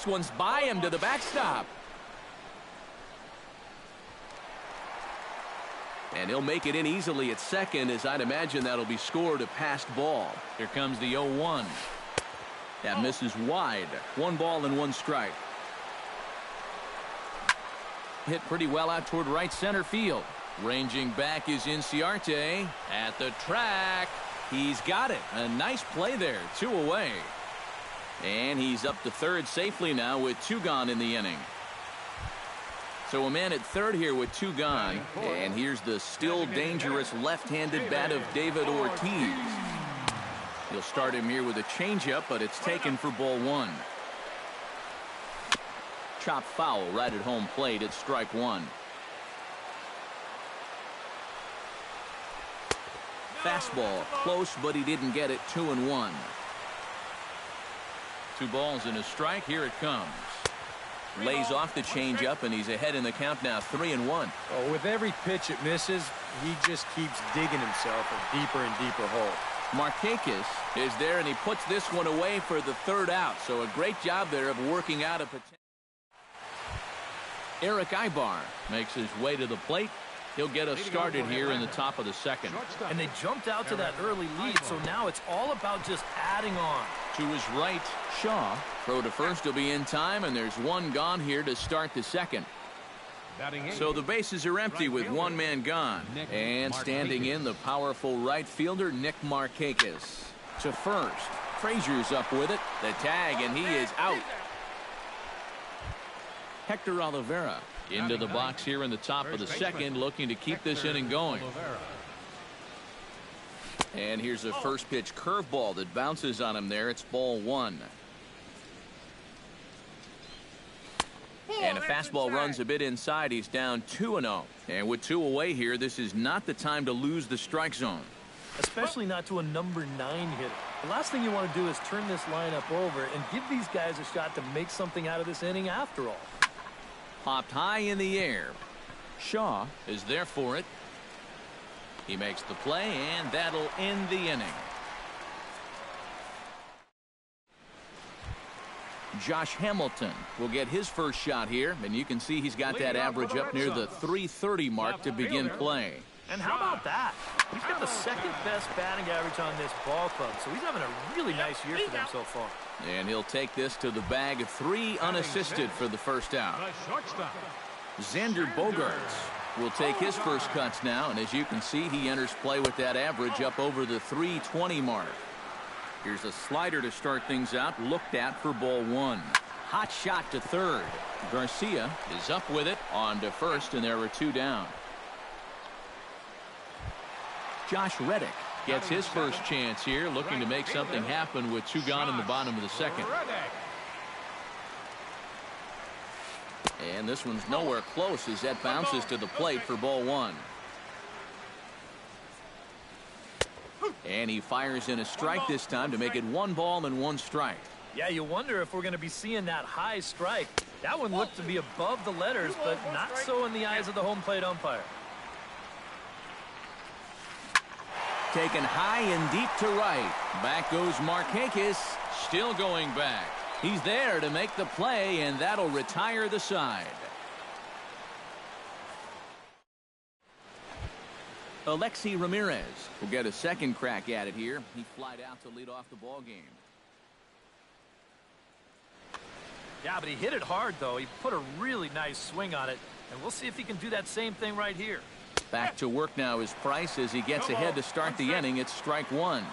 this one's by him to the backstop. And he'll make it in easily at second, as I'd imagine that'll be scored a passed ball. Here comes the 0-1. That misses wide. 1 ball and 1 strike. Hit pretty well out toward right center field. Ranging back is Inciarte at the track. He's got it. A nice play there. 2 away. And he's up to third safely now with 2 gone in the inning. So a man at third here with 2 gone. And here's the still dangerous left-handed bat of David Ortiz. He'll start him here with a changeup, but it's taken for ball 1. Chop foul right at home plate at strike 1. Fastball close, but he didn't get it. 2-1. 2 balls and a strike. Here it comes. Lays off the changeup, and he's ahead in the count now. 3-1. Oh, with every pitch it misses, he just keeps digging himself a deeper and deeper hole. Markakis is there, and he puts this one away for the 3rd out. So a great job there of working out a potential. Eric Ibar makes his way to the plate. He'll get us started here in the top of the 2nd. And they jumped out to that early lead, so now it's all about just adding on. To his right, Shaw. Throw to first will be in time, and there's 1 gone here to start the 2nd. So the bases are empty with 1 man gone. And standing in, the powerful right fielder, Nick Markakis. To first. Frazier's up with it. The tag, and he is out. Hector Oliveira into the box here in the top of the 2nd, looking to keep this inning going. And here's a first pitch curveball that bounces on him there. It's ball 1. And a fastball runs a bit inside. He's down 2-0. And with 2 away here, this is not the time to lose the strike zone. Especially not to a number 9 hitter. The last thing you want to do is turn this lineup over and give these guys a shot to make something out of this inning after all. Popped high in the air. Shaw is there for it. He makes the play, and that'll end the inning. Josh Hamilton will get his first shot here, and you can see he's got that average up near the .330 mark to begin play. And how about that? He's got the 2nd best batting average on this ball club, so he's having a really nice year for them so far. And he'll take this to the bag of 3 unassisted for the 1st out. Xander Bogaerts will take his first cuts now, and as you can see, he enters play with that average up over the .320 mark. Here's a slider to start things out, looked at for ball 1. Hot shot to third. Garcia is up with it on to first, and there are 2 down. Josh Reddick gets his first chance here, looking to make something happen with 2 gone in the bottom of the 2nd. And this one's nowhere close as that bounces to the plate for ball 1. And he fires in a strike this time to make it 1 ball and 1 strike. Yeah, you wonder if we're going to be seeing that high strike. That one looked to be above the letters, but not so in the eyes of the home plate umpire. Taken high and deep to right. Back goes Markakis, still going back. He's there to make the play, and that'll retire the side. Alexi Ramirez will get a 2nd crack at it here. He flied out to lead off the ball game. Yeah, but he hit it hard, though. He put a really nice swing on it, and we'll see if he can do that same thing right here. Back to work now is Price as he gets ahead to start the inning. It's strike 1.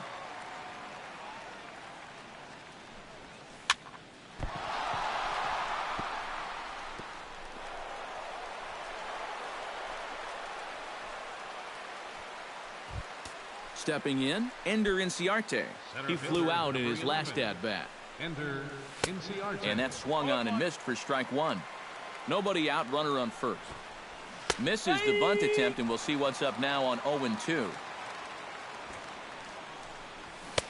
Stepping in, Ender Inciarte. He flew out in his last at-bat. And that swung on and missed for strike 1. Nobody out, runner on first. Misses the bunt attempt, and we'll see what's up now on 0-2.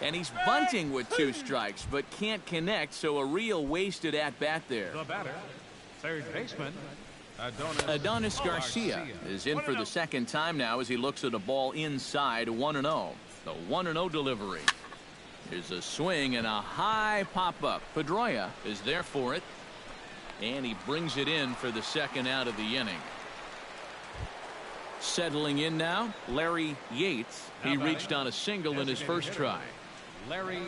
And he's bunting with 2 strikes, but can't connect, so a real wasted at-bat there. The batter, third baseman, Adonis Garcia is in for the 2nd time now as he looks at a ball inside 1-0. The 1-0 delivery. There's a swing and a high pop-up. Pedroia is there for it. And he brings it in for the second out of the inning. Settling in now, Larry Yates. He reached on a single in his first try. Larry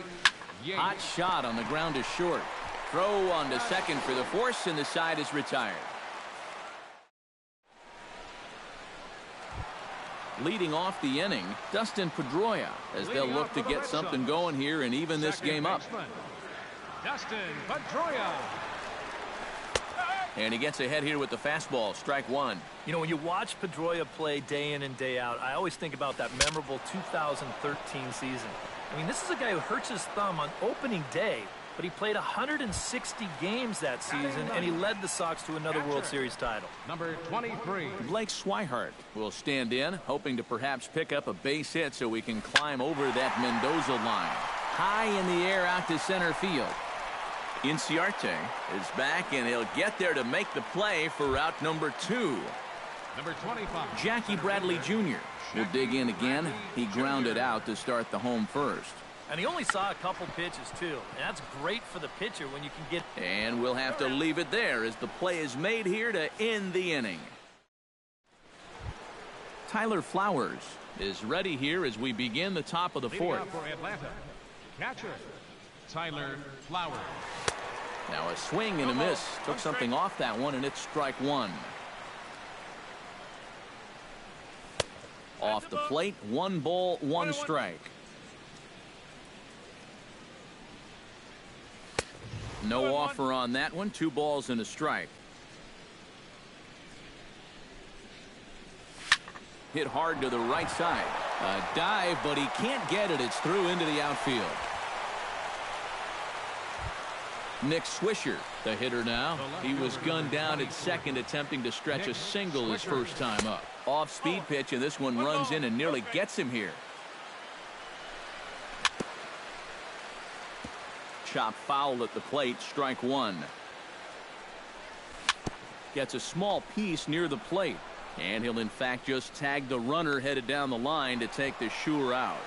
Yates. Hot shot on the ground is short. Throw on to second for the force, and the side is retired. Leading off the inning, Dustin Pedroia, as they'll look to get something going here and even this game up. Dustin Pedroia. And he gets ahead here with the fastball, strike one. You know, when you watch Pedroia play day in and day out, I always think about that memorable 2013 season. I mean, this is a guy who hurts his thumb on opening day, but he played 160 games that season, and he led the Sox to another World Series title. Number 23. Blake Swihart will stand in, hoping to perhaps pick up a base hit so we can climb over that Mendoza line. High in the air out to center field. Inciarte is back, and he'll get there to make the play for route number 2. Number 25. Jackie Bradley Jr. will dig in again. He grounded out to start the home first. And he only saw a couple pitches, too. And that's great for the pitcher when you can get... And we'll have to leave it there as the play is made here to end the inning. Tyler Flowers is ready here as we begin the top of the fourth. Leading out for Atlanta, catcher Tyler Flowers. Now a swing and a miss. Took something off that one, and it's strike one. Off the plate, 1 ball, 1 strike. No offer on that one. 2 balls and a strike. Hit hard to the right side. A dive, but he can't get it. It's through into the outfield. Nick Swisher, the hitter now. He was gunned down at second, attempting to stretch a single his first time up. Off-speed pitch, and this one runs in and nearly gets him here. Chop foul at the plate, strike one. Gets a small piece near the plate, and he'll in fact just tag the runner headed down the line to take the sure out.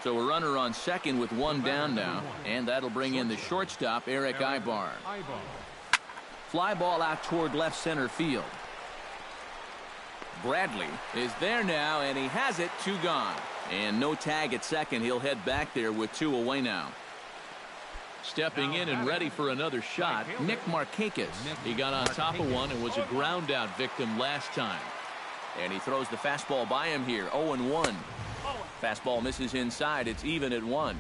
So a runner on second with 1 down now, and that'll bring in the shortstop, Eric Ibar. Fly ball out toward left center field. Bradley is there now, and he has it. 2 gone. And no tag at second. He'll head back there with 2 away now. Stepping in and ready for another shot, Nick Markakis. He got on top of one and was a ground out victim last time. And he throws the fastball by him here. 0-1. Fastball misses inside. It's even at 1.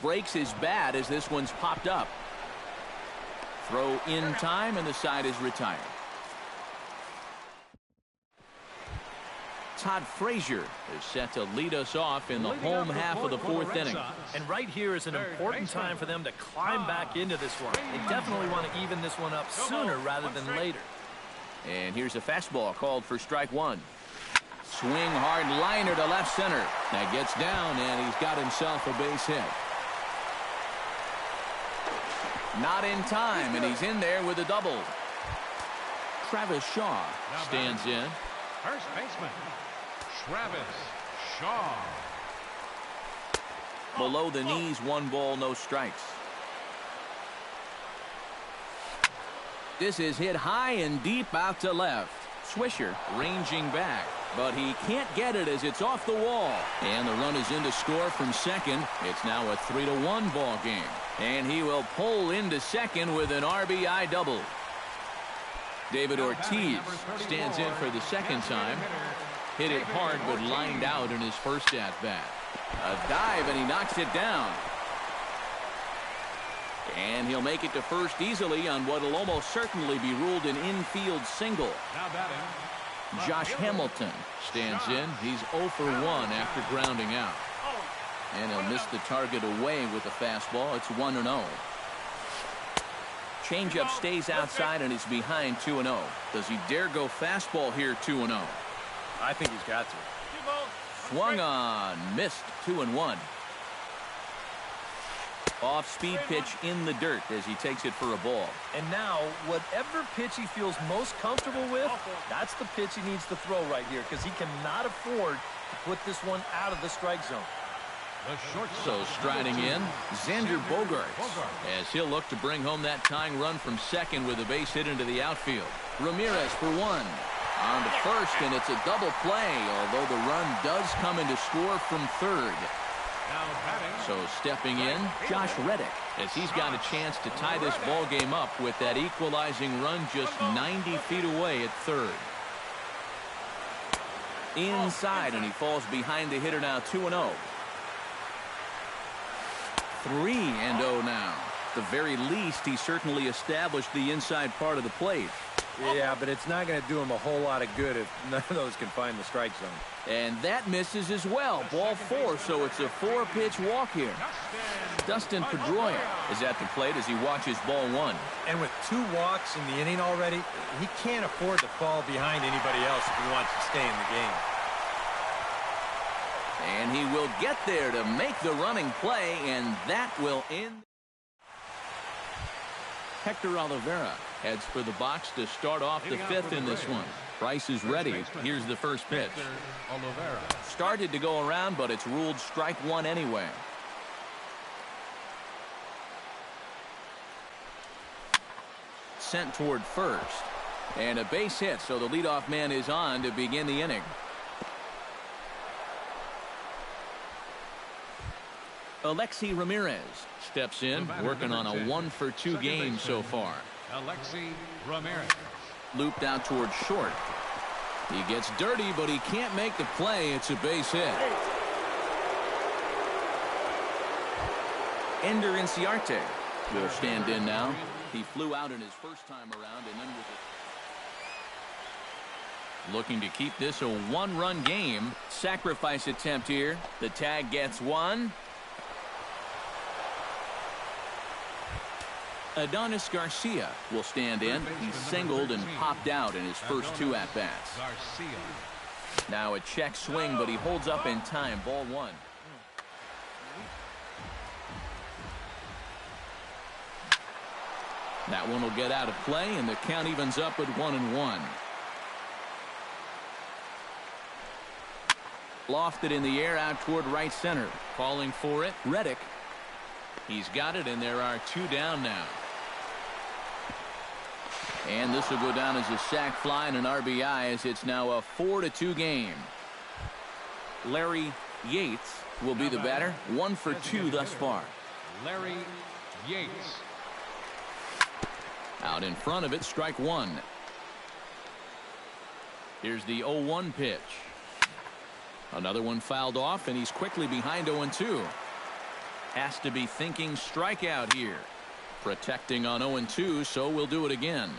Breaks his bat as this one's popped up. Throw in time, and the side is retired. Todd Frazier is set to lead us off in the home half of the 4th inning. And right here is an important time for them to climb back into this one. They definitely want to even this one up sooner rather than later. And here's a fastball called for strike one. Swing hard liner to left center. That gets down, and he's got himself a base hit. Not in time, and he's in there with a double. Travis Shaw stands in. First baseman, Travis Shaw. Below the knees, 1 ball, no strikes. This is hit high and deep out to left. Swisher ranging back, but he can't get it as it's off the wall. And the run is in to score from second. It's now a 3-1 ball game. And he will pull into second with an RBI double. David Ortiz stands in for the second time. Hit it hard, but lined out in his first at-bat. A dive, and he knocks it down. And he'll make it to first easily on what will almost certainly be ruled an infield single. Josh Hamilton stands in. He's 0 for 1 after grounding out. And he'll miss the target away with the fastball. It's 1-0. Changeup stays outside, and he's behind 2-0. Does he dare go fastball here 2-0? I think he's got to. Swung on, missed. 2-1. Off-speed pitch in the dirt as he takes it for a ball. And now, whatever pitch he feels most comfortable with, that's the pitch he needs to throw right here, because he cannot afford to put this one out of the strike zone. So striding in, Xander Bogaerts, as he'll look to bring home that tying run from second with a base hit into the outfield. Ramirez for one. On to first, and it's a double play, although the run does come into score from third. So stepping in, Josh Reddick, as he's got a chance to tie this ball game up with that equalizing run just 90 feet away at third. Inside, and he falls behind the hitter now 2-0. 3-0 now. At the very least, he certainly established the inside part of the plate. Yeah, but it's not going to do him a whole lot of good if none of those can find the strike zone. And that misses as well. Ball 4, so it's a 4-pitch walk here. Dustin Pedroia is at the plate as he watches ball 1. And with 2 walks in the inning already, he can't afford to fall behind anybody else if he wants to stay in the game. And he will get there to make the running play, and that will end. Hector Olivera heads for the box to start off the 5th in this one. Price is ready. Here's the first pitch. Started to go around, but it's ruled strike 1 anyway. Sent toward first. And a base hit, so the leadoff man is on to begin the inning. Alexi Ramirez steps in, working on a 1-for-2 game so far. Alexi Ramirez. Looped out towards short. He gets dirty, but he can't make the play. It's a base hit. Ender Inciarte will stand in now. He flew out in his first time around and then with it. Looking to keep this a 1-run game. Sacrifice attempt here. The tag gets 1. Adonis Garcia will stand in. He's singled and popped out in his first 2 at-bats. Now a check swing, but he holds up in time. Ball 1. That one will get out of play, and the count evens up at 1-1. Lofted in the air out toward right center. Calling for it, Reddick. He's got it, and there are 2 down now. And this will go down as a sac fly and an RBI, as it's now a 4-2 game. Larry Yates will be the batter. 1 for 2 thus far. Larry Yates. Out in front of it, strike 1. Here's the 0-1 pitch. Another one fouled off, and he's quickly behind 0-2. Has to be thinking strikeout here. Protecting on 0-2, so we'll do it again.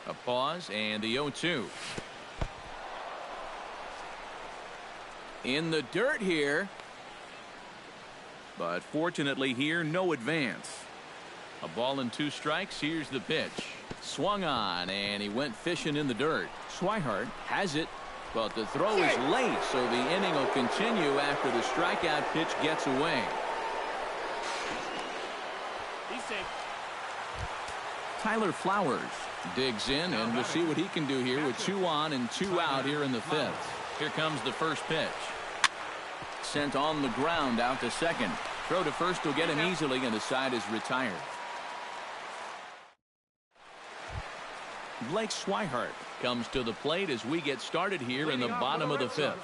A pause, and the 0-2. In the dirt here. But fortunately here, no advance. A ball and 2 strikes. Here's the pitch. Swung on, and he went fishing in the dirt. Swihart has it, but the throw is late, so the inning will continue after the strikeout pitch gets away. Tyler Flowers digs in, and we'll see what he can do here with 2 on and 2 out here in the 5th. Here comes the first pitch. Sent on the ground out to second. Throw to first will get him easily, and the side is retired. Blake Swihart comes to the plate as we get started here in the bottom of the 5th.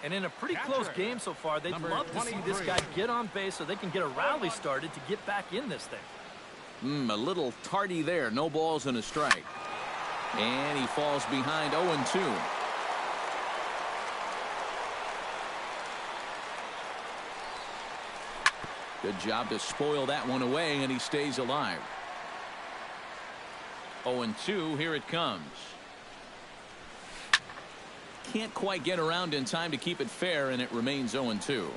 And in a pretty close game so far, they'd love to see this guy get on base so they can get a rally started to get back in this thing. A little tardy there. No balls and a strike. And he falls behind 0-2. Good job to spoil that one away, and he stays alive. 0-2, here it comes. Can't quite get around in time to keep it fair, and it remains 0-2.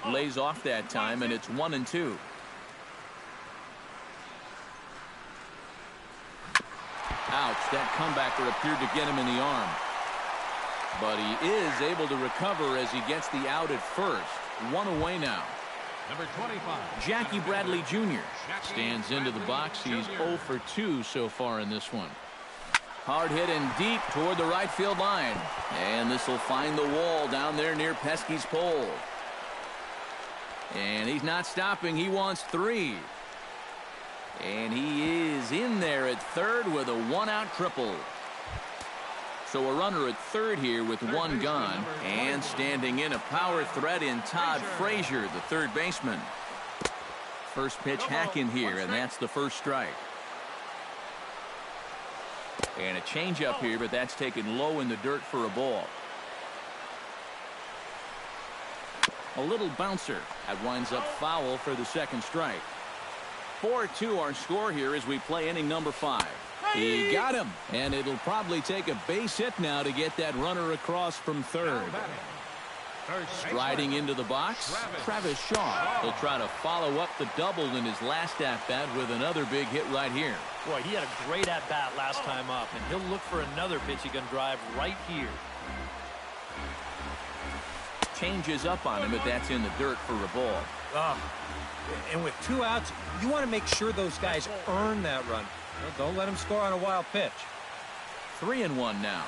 Lays off that time, and it's 1-2. Ouch, that comebacker appeared to get him in the arm. But he is able to recover as he gets the out at first. 1 away now. Number 25. Jackie Bradley Jr. stands into the box. He's 0 for 2 so far in this one. Hard hit and deep toward the right field line. And this will find the wall down there near Pesky's pole. And he's not stopping. He wants 3. And he is in there at third with a one-out triple. So a runner at third here with one gone. And standing in a power threat in Todd Frazier, the third baseman. First pitch hack in here, and that's the first strike. And a changeup here, but that's taken low in the dirt for a ball. A little bouncer. That winds up foul for the second strike. 4-2 our score here as we play inning number 5. He got him, and it'll probably take a base hit now to get that runner across from third. Striding into the box, Travis Shaw. He'll try to follow up the double in his last at-bat with another big hit right here. Boy, he had a great at-bat last time up, and he'll look for another pitch he can drive right here. Changes up on him, but that's in the dirt for a ball. And with 2 outs, you want to make sure those guys earn that run. Don't let them score on a wild pitch. 3-1 now.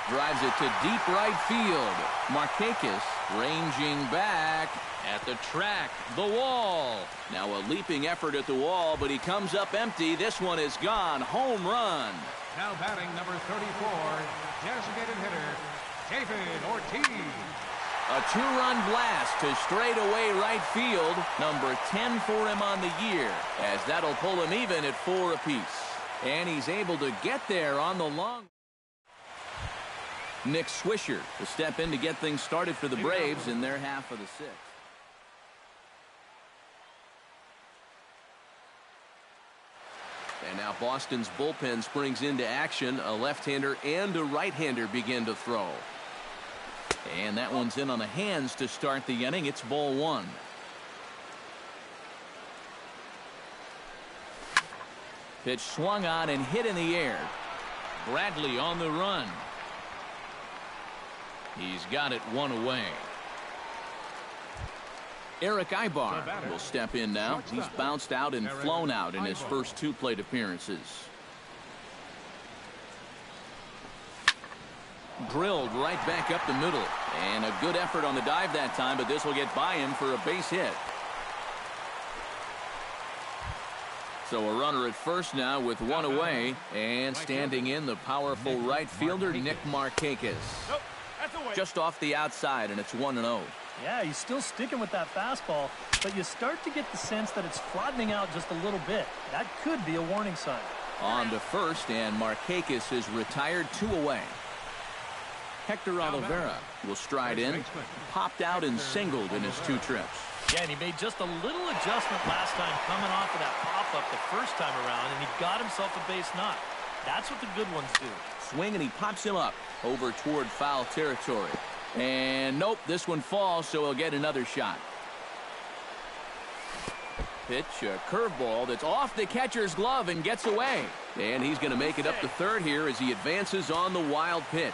Drives it to deep right field. Markakis ranging back at the track, the wall. Now a leaping effort at the wall, but he comes up empty. This one is gone. Home run. Now batting number 34, designated hitter, David Ortiz. A 2-run blast to straightaway right field. Number 10 for him on the year, as that'll pull him even at 4 apiece. And he's able to get there on the long. Nick Swisher to step in to get things started for the Braves in their half of the 6th. And now Boston's bullpen springs into action. A left-hander and a right-hander begin to throw. And that one's in on the hands to start the inning. It's ball 1. Pitch swung on and hit in the air. Bradley on the run. He's got it 1 away. Eric Ibar will step in now. He's bounced out and flown out in his first 2 plate appearances. Drilled right back up the middle. And a good effort on the dive that time, but this will get by him for a base hit. So a runner at first now with 1 away. And standing in the powerful right fielder, Nick Markakis. Just off the outside, and it's 1-0. Yeah, he's still sticking with that fastball, but you start to get the sense that it's flattening out just a little bit. That could be a warning sign. On to first, and Markakis is retired 2 away. Hector Oliveira will stride in, popped out and singled in his 2 trips. Yeah, and he made just a little adjustment last time coming off of that pop-up the first time around, and he got himself a base knock. That's what the good ones do. Swing, and he pops him up over toward foul territory. And nope, this one falls, so he'll get another shot. Pitch, a curveball that's off the catcher's glove and gets away. And he's going to make it up to third here as he advances on the wild pitch.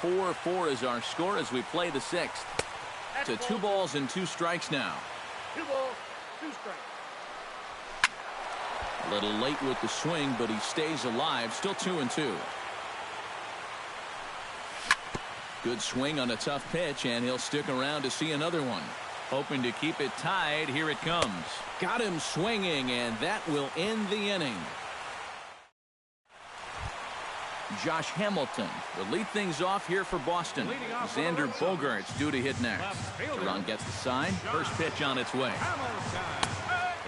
4-4 is our score as we play the 6th. To 2 balls and 2 strikes now. 2 balls, 2 strikes. A little late with the swing, but he stays alive. Still 2-2. Good swing on a tough pitch, and he'll stick around to see another one. Hoping to keep it tied. Here it comes. Got him swinging, and that will end the inning. Josh Hamilton will lead things off here for Boston. Xander Bogaerts due to hit next. Duran gets the sign. First pitch on its way.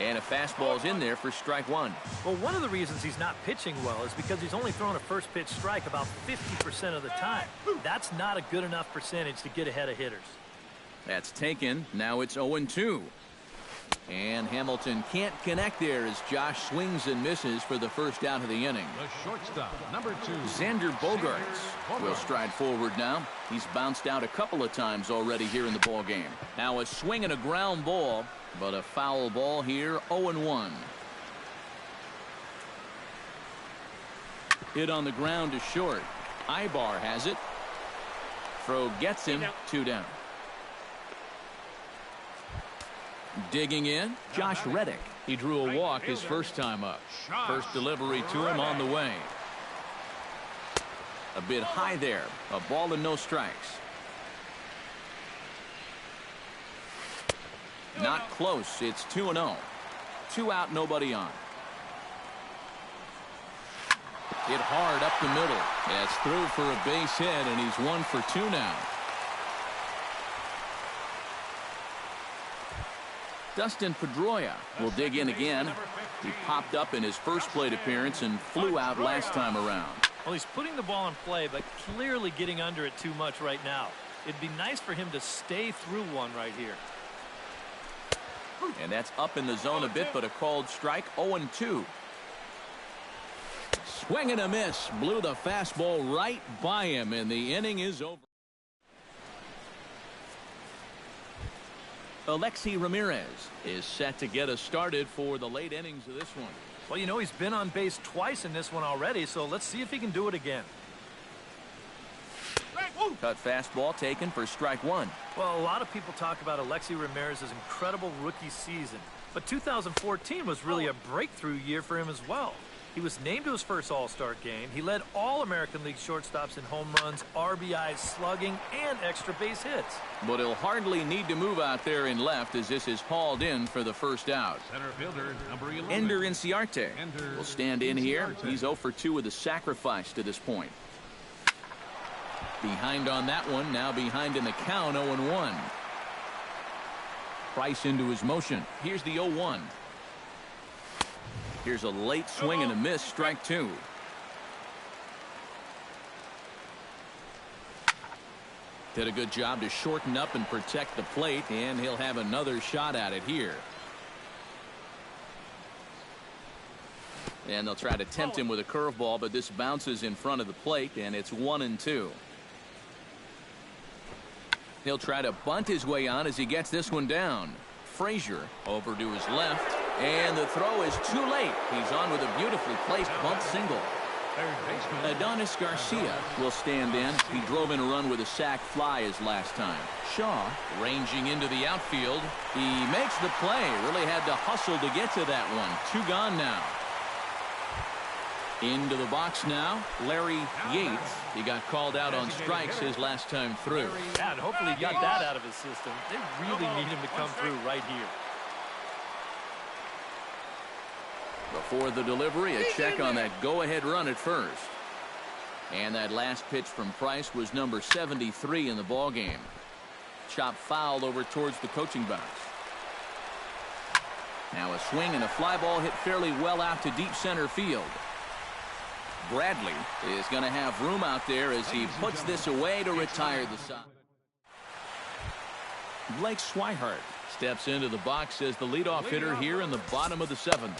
And a fastball's in there for strike 1. Well, one of the reasons he's not pitching well is because he's only thrown a first pitch strike about 50% of the time. That's not a good enough percentage to get ahead of hitters. That's taken. Now it's 0-2. And Hamilton can't connect there as Josh swings and misses for the first out of the inning. The shortstop, number 2. Xander Bogaerts will stride forward now. He's bounced out a couple of times already here in the ball game. Now a swing and a ground ball, but a foul ball here, 0-1. Hit on the ground to short. Ibar has it. Throw gets him, 2 down. Digging in, Josh Reddick. He drew a walk his first time up. First delivery to him on the way. A bit high there. A ball and no strikes. Not close. It's 2-0. 2 out, nobody on. Hit hard up the middle. It's through for a base hit, and he's 1 for 2 now. Dustin Pedroia will dig in again. He popped up in his first plate appearance and flew out last time around. Well, he's putting the ball in play, but clearly getting under it too much right now. It'd be nice for him to stay through one right here. And that's up in the zone a bit, but a called strike. 0-2. Swing and a miss. Blew the fastball right by him, and the inning is over. Alexi Ramirez is set to get us started for the late innings of this one. Well, you know, he's been on base twice in this one already, so let's see if he can do it again. Cut fastball taken for strike 1. Well, a lot of people talk about Alexi Ramirez's incredible rookie season, but 2014 was really a breakthrough year for him as well. He was named to his first All-Star game. He led all American League shortstops in home runs, RBIs, slugging, and extra base hits. But he'll hardly need to move out there in left as this is hauled in for the first out. Center fielder, number 11. Ender Inciarte will stand in here. He's 0 for 2 with a sacrifice to this point. Behind on that one, now behind in the count, 0-1. Price into his motion. Here's the 0-1. Here's a late swing and a miss, strike 2. Did a good job to shorten up and protect the plate, and he'll have another shot at it here. And they'll try to tempt him with a curveball, but this bounces in front of the plate, and it's 1-2. He'll try to bunt his way on as he gets this one down. Frazier over to his left, and the throw is too late. He's on with a beautifully placed bunt single. Adonis Garcia will stand in. He drove in a run with a sac fly his last time. Shaw ranging into the outfield. He makes the play. Really had to hustle to get to that one. 2 gone now. Into the box now, Larry Yates. He got called out on strikes his last time through. Yeah, and hopefully he got that out of his system. They really need him to come through right here. Before the delivery, a check on that go-ahead run at first. And that last pitch from Price was number 73 in the ballgame. Chop foul over towards the coaching box. Now a swing and a fly ball hit fairly well out to deep center field. Bradley is going to have room out there as he puts this away to retire the side. Blake Swihart steps into the box as the leadoff hitter here in the bottom of the 7th.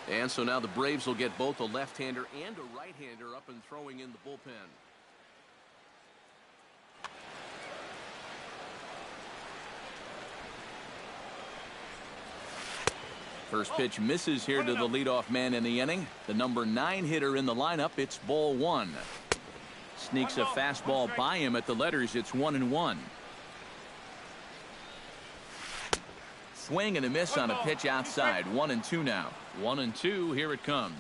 And so now the Braves will get both a left-hander and a right-hander up and throwing in the bullpen. First pitch misses here to the leadoff man in the inning. The number 9 hitter in the lineup. It's ball 1. Sneaks a fastball by him at the letters. It's 1-1. Swing and a miss on a pitch outside. 1-2 now. 1-2. Here it comes.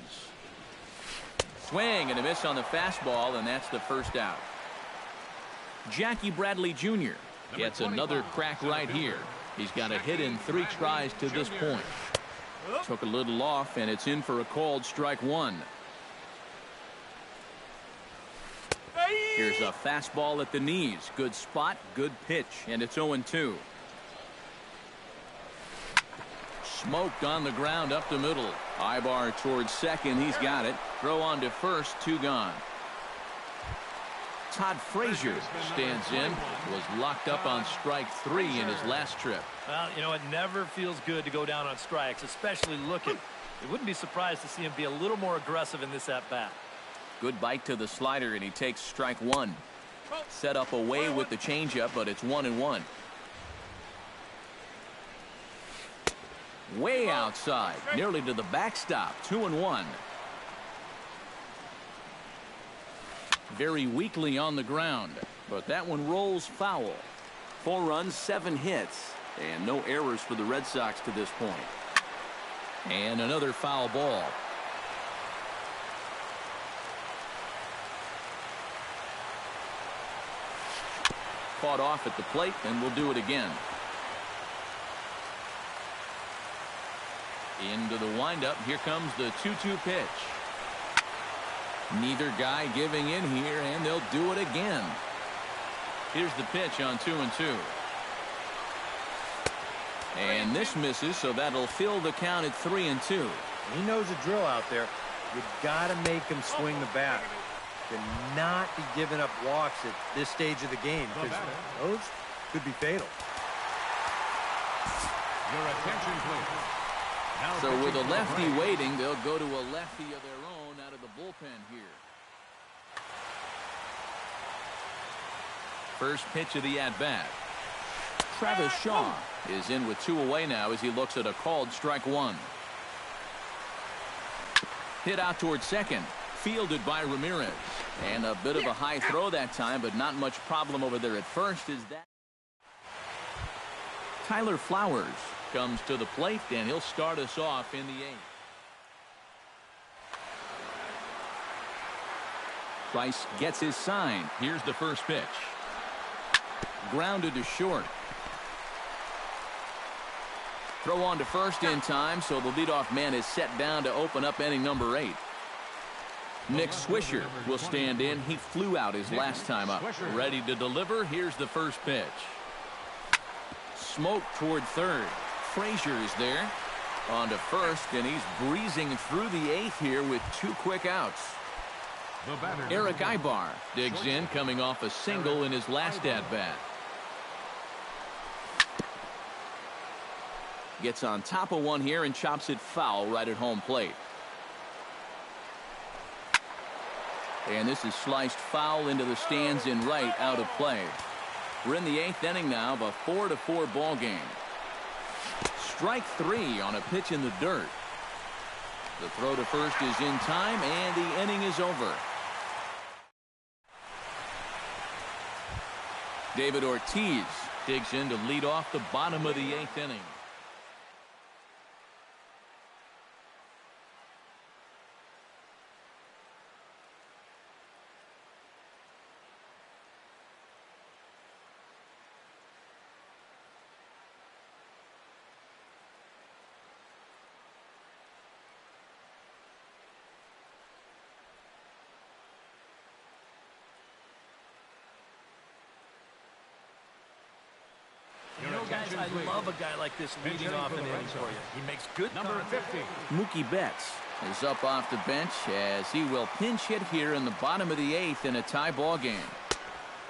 Swing and a miss on the fastball, and that's the first out. Jackie Bradley Jr. gets another crack right here. He's got a hit in 3 tries to this point. Took a little off, and it's in for a called strike 1. Here's a fastball at the knees. Good spot, good pitch, and it's 0-2. Smoked on the ground up the middle. Ibar towards second. He's got it. Throw on to first. 2 gone. Todd Frazier stands in. Was locked up on strike 3 in his last trip. Well, you know, it never feels good to go down on strikes, especially looking. It wouldn't be surprised to see him be a little more aggressive in this at-bat. Good bite to the slider, and he takes strike 1. Set up away with the changeup, but it's 1-1. Way outside, nearly to the backstop. 2-1. Very weakly on the ground, but that one rolls foul. 4 runs, 7 hits, and no errors for the Red Sox to this point. And another foul ball. Caught off at the plate, and we'll do it again. Into the windup. Here comes the 2-2 pitch. Neither guy giving in here, and they'll do it again. Here's the pitch on 2-2. And this misses, so that'll fill the count at 3-2. He knows the drill out there. You got to make him swing the bat. To not be giving up walks at this stage of the game, because those could be fatal. Your attention, please. Now so with a lefty waiting, they'll go to a lefty of their own out of the bullpen here. First pitch of the at-bat. Travis Shaw is in with 2 away now as he looks at a called strike 1. Hit out towards second. Fielded by Ramirez. And a bit of a high throw that time, but not much problem over there at first. Is that Tyler Flowers comes to the plate, and he'll start us off in the 8th. Price gets his sign. Here's the first pitch. Grounded to short. Throw on to first in time, so the leadoff man is set down to open up inning number 8. Nick Swisher will stand in. He flew out his last time up. Ready to deliver. Here's the first pitch. Smoke toward third. Frazier is there. On to first, and he's breezing through the 8th here with 2 quick outs. Eric Ibar digs in, coming off a single in his last at-bat. Gets on top of one here and chops it foul right at home plate. And this is sliced foul into the stands in right, out of play. We're in the 8th inning now of a 4-4 ball game. Strike 3 on a pitch in the dirt. The throw to first is in time, and the inning is over. David Ortiz digs in to lead off the bottom of the 8th inning. Guys, I love a guy like this leading off an inning for you. He makes good number 50. Mookie Betts is up off the bench as he will pinch hit here in the bottom of the 8th in a tie ball game.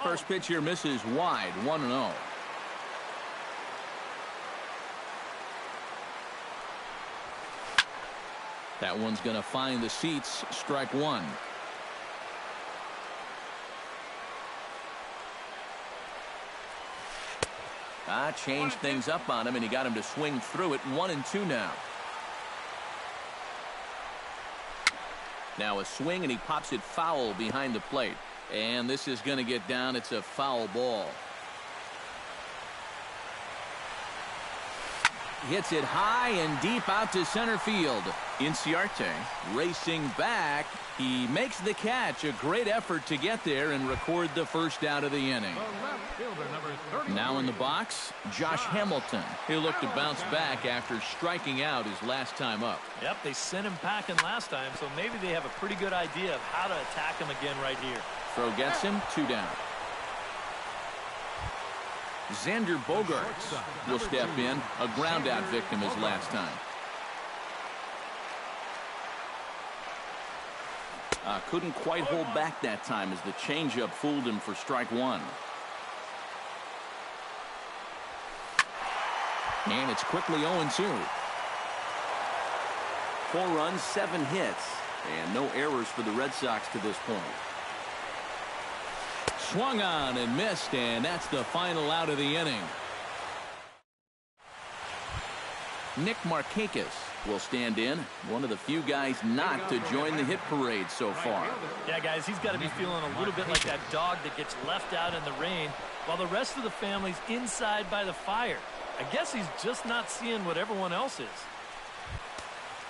First pitch here misses wide, 1-0. That one's going to find the seats. Strike 1. Changed things up on him, and he got him to swing through it. 1-2 now. Now a swing, and he pops it foul behind the plate. And this is going to get down. It's a foul ball. Hits it high and deep out to center field. Inciarte racing back. He makes the catch. A great effort to get there and record the first out of the inning. Now in the box, Josh Hamilton. He'll look to bounce back after striking out his last time up. Yep, they sent him packing last time, so maybe they have a pretty good idea of how to attack him again right here. Throw gets him, 2 down. Xander Bogaerts will step in. A ground-out victim his last time. Couldn't quite hold back that time as the changeup fooled him for strike 1. And it's quickly 0-2. 4 runs, 7 hits, and no errors for the Red Sox to this point. Swung on and missed, and that's the final out of the inning. Nick Markakis will stand in. One of the few guys not to join the hit parade so far. Yeah, guys, he's got to be feeling a little bit like that dog that gets left out in the rain while the rest of the family's inside by the fire. I guess he's just not seeing what everyone else is.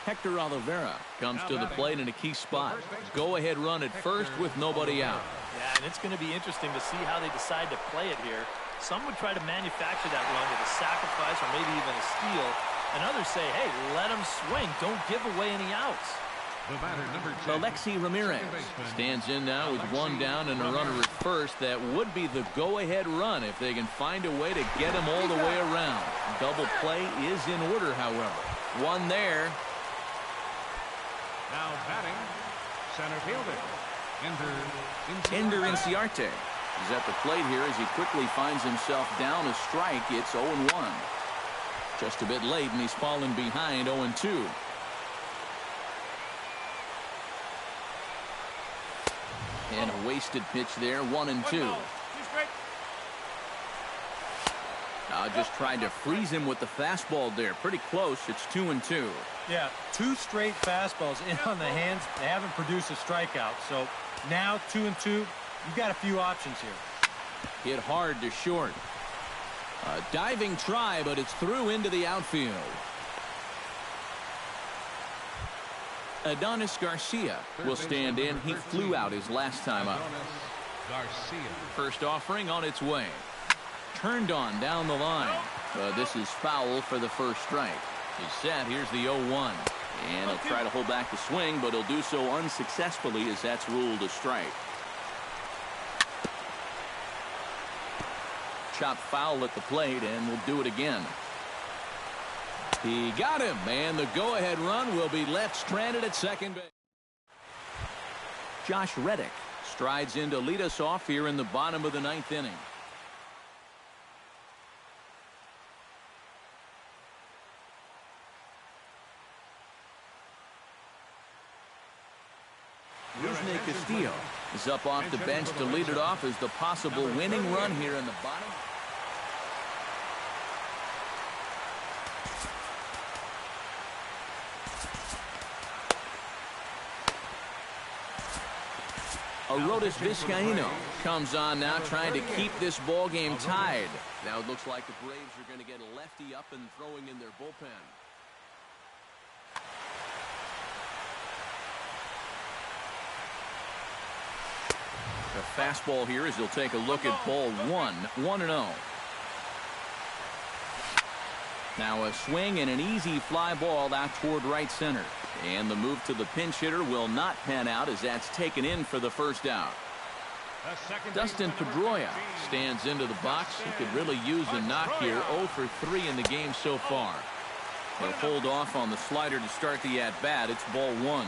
Hector Oliveira comes to the plate in a key spot. Go-ahead run at first with nobody out. Yeah, and it's going to be interesting to see how they decide to play it here. Some would try to manufacture that run with a sacrifice or maybe even a steal. And others say, hey, let him swing. Don't give away any outs. Alexi Ramirez stands in now with one down and a runner at first. That would be the go-ahead run if they can find a way to get him all the way around. Double play is in order, however. One there. Now batting, center fielder, Ender Inciarte is at the plate here as he quickly finds himself down a strike. It's 0-1. Just a bit late, and he's fallen behind 0-2. And a wasted pitch there, 1-2. Now just tried to freeze him with the fastball there. Pretty close. It's 2-2. Yeah, 2 straight fastballs in on the hands. They haven't produced a strikeout. So now 2-2. You've got a few options here. Hit hard to short. A diving try, but it's through into the outfield. Adonis Garcia will stand in. He flew out his last time up. First offering on its way. Turned on down the line. This is foul for the first strike. He's set. Here's the 0-1. And he'll try to hold back the swing, but he'll do so unsuccessfully as that's ruled a strike. Chopped foul at the plate, and we'll do it again. He got him, and the go-ahead run will be left stranded at second base. Josh Reddick strides in to lead us off here in the bottom of the 9th inning. Rusney Castillo is up off the bench to lead it off as the possible winning run here in the bottom. Arodys Vizcaíno comes on now, trying to keep this ball game tied. Now it looks like the Braves are going to get a lefty up and throwing in their bullpen. The fastball here as he'll take a look at ball 1, 1-0. Now a swing and an easy fly ball out toward right center. And the move to the pinch hitter will not pan out as that's taken in for the first out. Dustin Pedroia stands into the box. He could really use a knock here. 0 for 3 in the game so far. He'll hold off on the slider to start the at-bat. It's ball 1.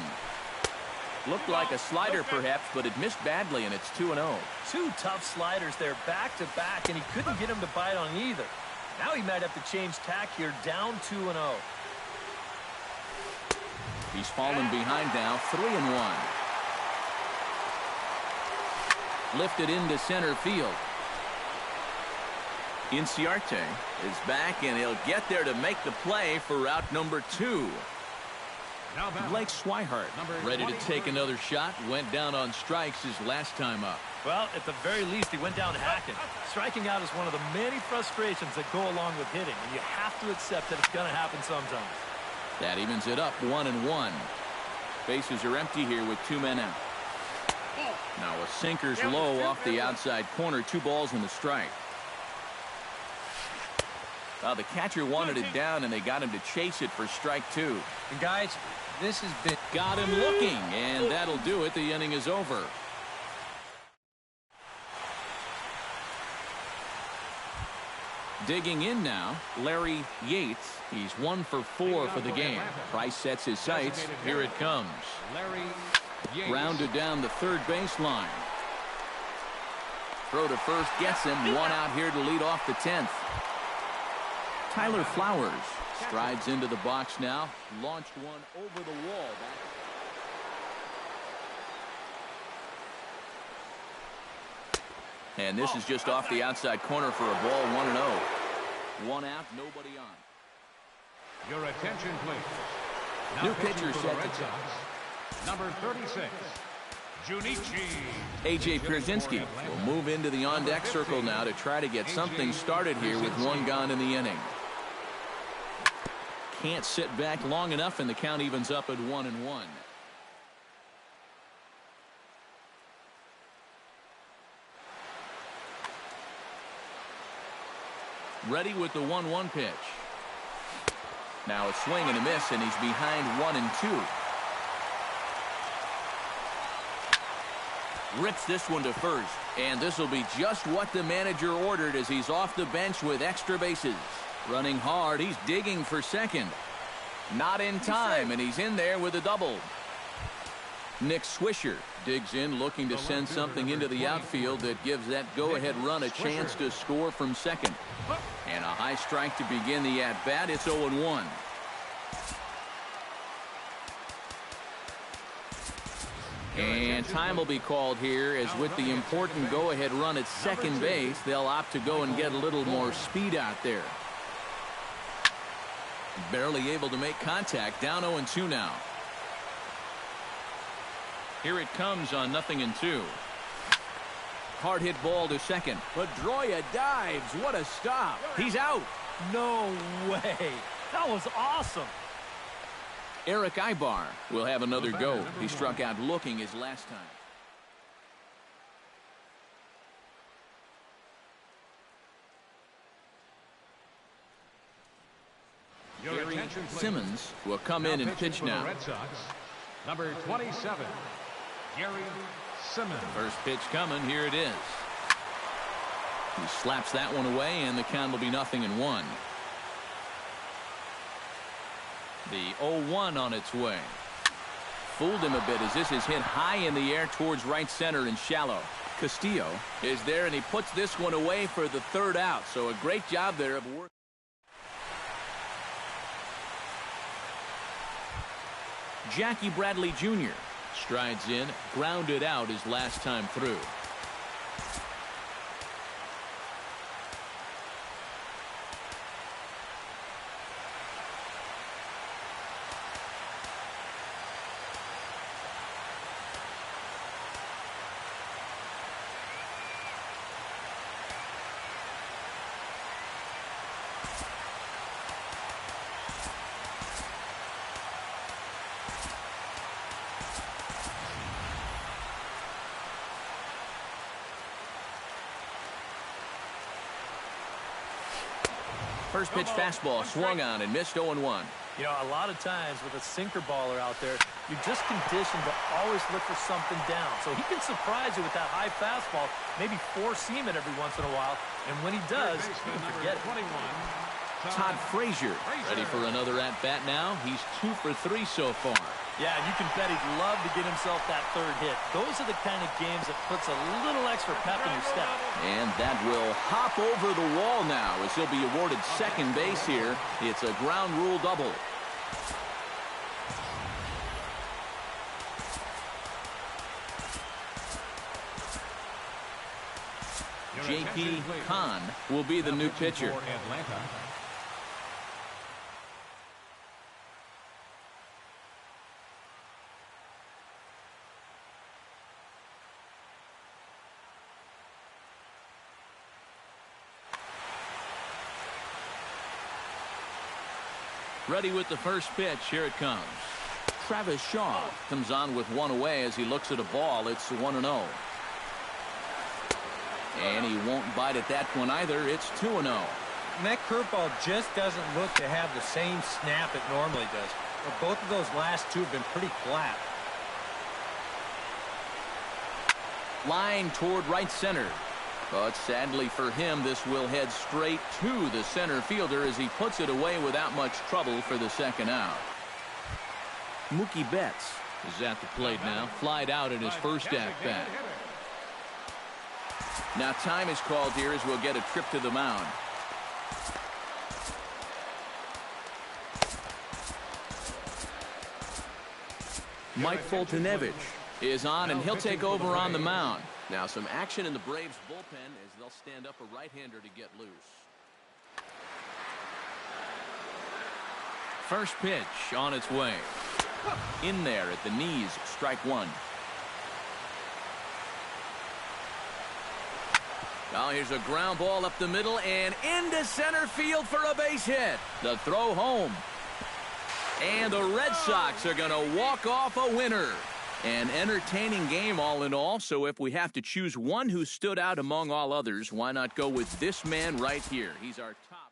Looked like a slider perhaps, but it missed badly, and it's 2-0. 2 tough sliders there back-to-back, and he couldn't get him to bite on either. Now he might have to change tack here, down 2-0. He's fallen behind now, 3-1. Lifted into center field. Inciarte is back, and he'll get there to make the play for route number 2. Blake Swihart ready to take another shot. Went down on strikes his last time up. Well, at the very least, he went down hacking. Striking out is one of the many frustrations that go along with hitting, and you have to accept that it's going to happen sometimes. That evens it up, 1-1. Bases are empty here with 2 men out. Now a sinker's low off the outside corner. 2 balls and a strike. The catcher wanted it down, and they got him to chase it for strike 2. And guys, this has been... Got him looking, and that'll do it. The inning is over. Digging in now, Larry Yates. He's 1 for 4 for the game. Price sets his sights. Here it comes. Rounded down the third baseline. Throw to first gets him. 1 out here to lead off the 10th. Tyler Flowers strides into the box now. Launched one over the wall. And this is just off the outside corner for a ball, 1-0. 1 out, nobody on. Your attention, please. New pitcher set Red to Sox, number 36, Junichi. A.J. Pierzynski will move into the on-deck circle now to try to get something started here with 1 gone in the inning. can't sit back long enough, and the count evens up at 1-1. Ready with the 1-1 pitch. Now a swing and a miss, and he's behind 1-2. Rips this one to first, and this will be just what the manager ordered as he's off the bench with extra bases. Running hard, he's digging for second. Not in time, and he's in there with a double. Nick Swisher digs in, looking to send something into the outfield that gives that go-ahead run a chance to score from second. And a high strike to begin the at-bat. It's 0-1. And time will be called here, as with the important go-ahead run at second base, they'll opt to go and get a little more speed out there. Barely able to make contact. Down 0-2 now. Here it comes on 0-2. Hard hit ball to second. Pedroia dives. What a stop. He's out. No way. That was awesome. Eric Ibar will have another go. He struck out looking his last time. Gary Simmons will come in and pitch now. Red Sox, number 27, Gary Simmons. First pitch coming. Here it is. He slaps that one away, and the count will be 0-1. The 0-1 on its way. Fooled him a bit as this is hit high in the air towards right center and shallow. Castillo is there, and he puts this one away for the third out. So a great job there of work. Jackie Bradley Jr. strides in, grounded out his last time through. First pitch fastball swung on and missed. 0-1. You know, a lot of times with a sinker baller out there, you're just conditioned to always look for something down. So he can surprise you with that high fastball, maybe four-seam it every once in a while. And when he does, you can forget it. Todd Frazier ready for another at-bat now. He's 2 for 3 so far. Yeah, and you can bet he'd love to get himself that third hit. Those are the kind of games that puts a little extra pep in your step. And that will hop over the wall now as he'll be awarded second base here. It's a ground rule double. J.P. Khan will be the new pitcher. Ready with the first pitch. Here it comes. Travis Shaw comes on with one away as he looks at a ball. It's 1-0. And he won't bite at that one either. It's 2-0. And that curveball just doesn't look to have the same snap it normally does. But both of those last two have been pretty flat. Line toward right center. But sadly for him, this will head straight to the center fielder as he puts it away without much trouble for the second out. Mookie Betts is at the plate now. Flied out in his first at-bat. Now time is called here as we'll get a trip to the mound. Mike Foltynewicz is on, and he'll take over on the mound. Now some action in the Braves bullpen as they'll stand up a right-hander to get loose. First pitch on its way. In there at the knees, strike one. Now here's a ground ball up the middle and into center field for a base hit. The throw home. And the Red Sox are going to walk off a winner. An entertaining game all in all, so if we have to choose one who stood out among all others, why not go with this man right here? He's our top.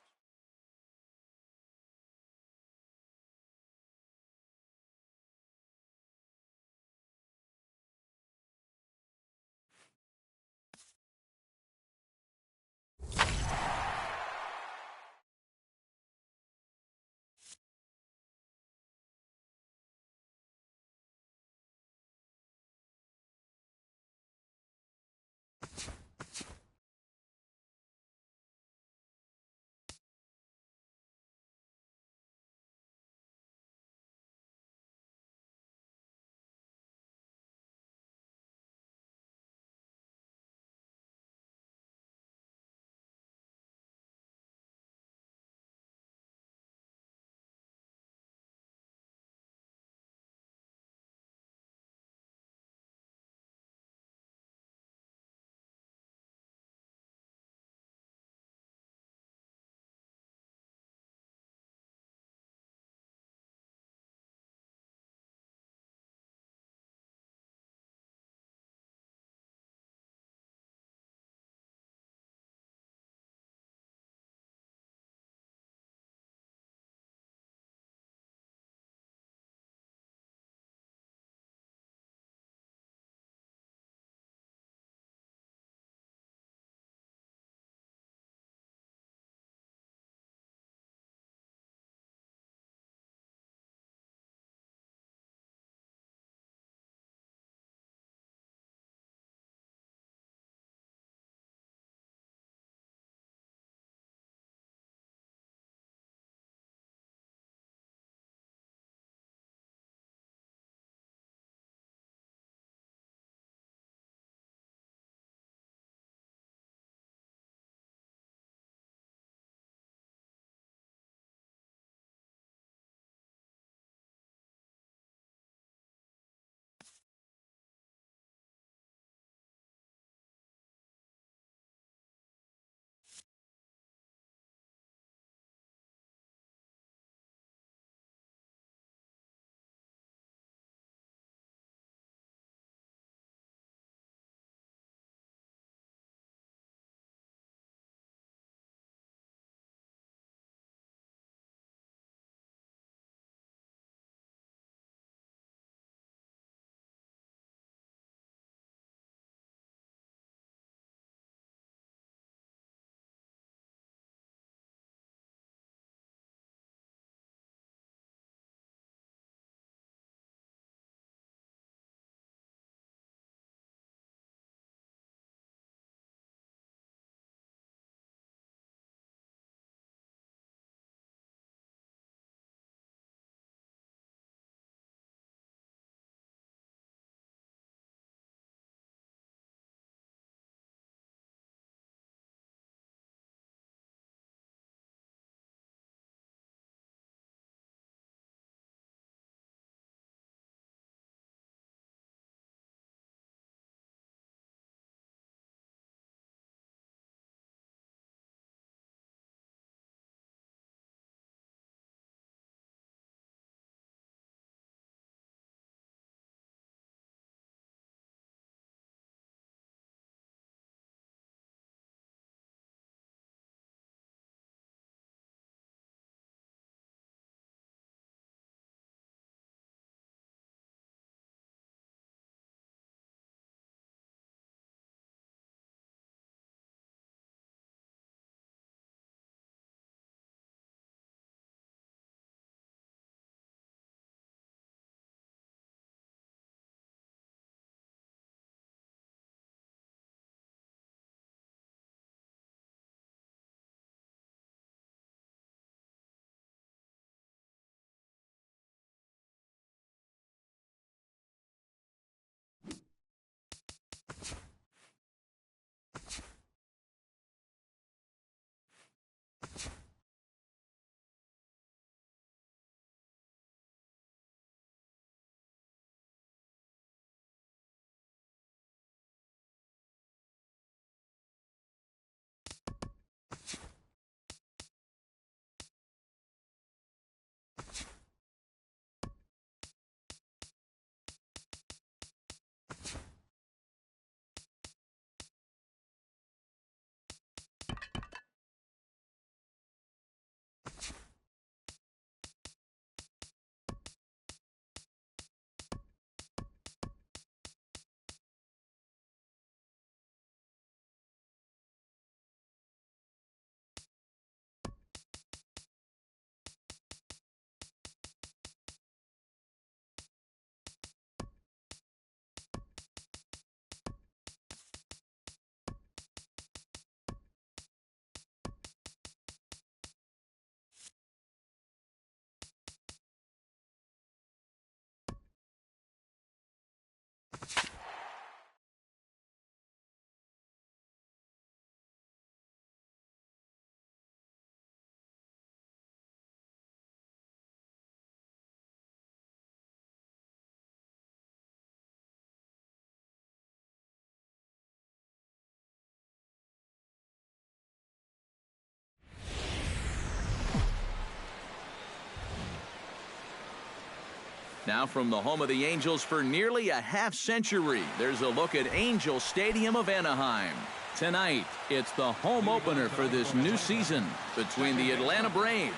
Now from the home of the Angels for nearly a half-century, there's a look at Angel Stadium of Anaheim. Tonight, it's the home opener for this new season between the Atlanta Braves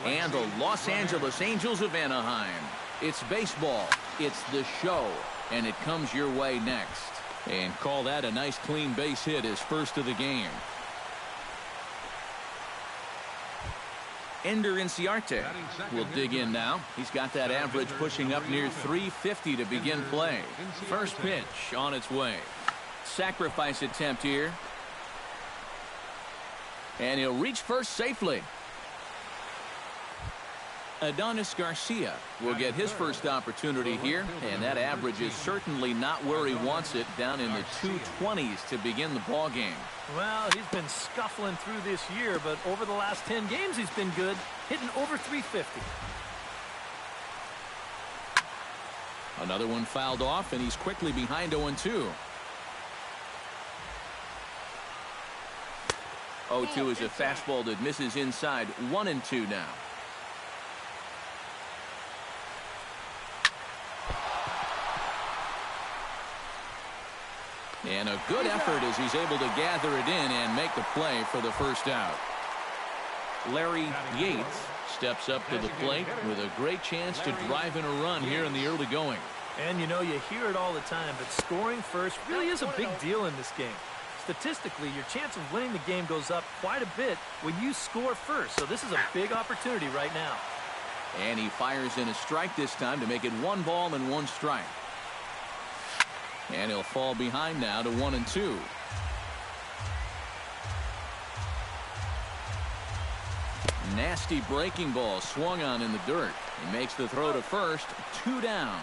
and the Los Angeles Angels of Anaheim. It's baseball, it's the show, and it comes your way next. And call that a nice clean base hit as first of the game. Ender Inciarte will dig in now. He's got that average pushing up near 350 to begin play. First pitch on its way. Sacrifice attempt here. And he'll reach first safely. Adonis Garcia will get his first opportunity here, and that average is certainly not where he wants it, down in the 220s to begin the ball game. Well, he's been scuffling through this year, but over the last 10 games he's been good, hitting over 350. Another one fouled off, and he's quickly behind 0-2. 0-2 is a fastball that misses inside. 1-2 now. And a good effort as he's able to gather it in and make the play for the first out. Larry Yates steps up to the plate with a great chance to drive in a run here in the early going. And you know, you hear it all the time, but scoring first really is a big deal in this game. Statistically, your chance of winning the game goes up quite a bit when you score first. So this is a big opportunity right now. And he fires in a strike this time to make it 1 ball and 1 strike. And he'll fall behind now to 1-2. Nasty breaking ball swung on in the dirt. He makes the throw to first. 2 down.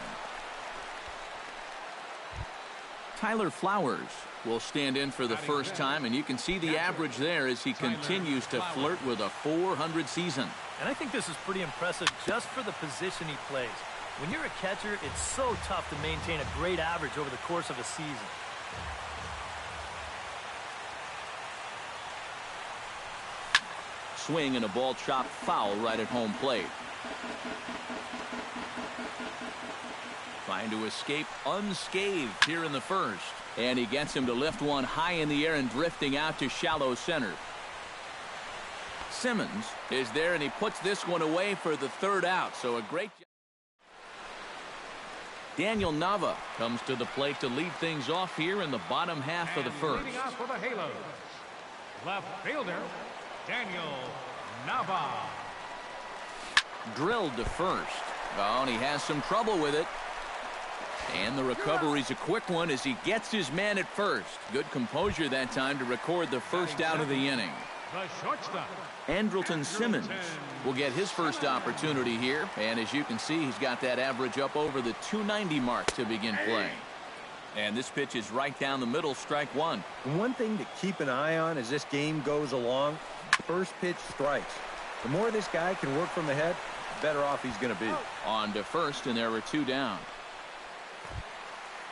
Tyler Flowers will stand in for the first time, and you can see the average there as he continues to flirt with a .400 season. And I think this is pretty impressive just for the position he plays. When you're a catcher, it's so tough to maintain a great average over the course of a season. Swing and a ball chopped foul right at home plate. Trying to escape unscathed here in the first. And he gets him to lift one high in the air and drifting out to shallow center. Simmons is there, and he puts this one away for the third out. So a great job. Daniel Nava comes to the plate to lead things off here in the bottom half of the first. Leading off for the Halos, left fielder Daniel Nava. Drilled to first. Oh, and he has some trouble with it. And the recovery's a quick one as he gets his man at first. Good composure that time to record the first out of the inning. The shortstop, Andrelton Simmons will get his first opportunity here. And as you can see, he's got that average up over the 290 mark to begin play. And this pitch is right down the middle, strike 1. One thing to keep an eye on as this game goes along, first pitch strikes. The more this guy can work from the head, the better off he's going to be. On to first, and there are 2 down.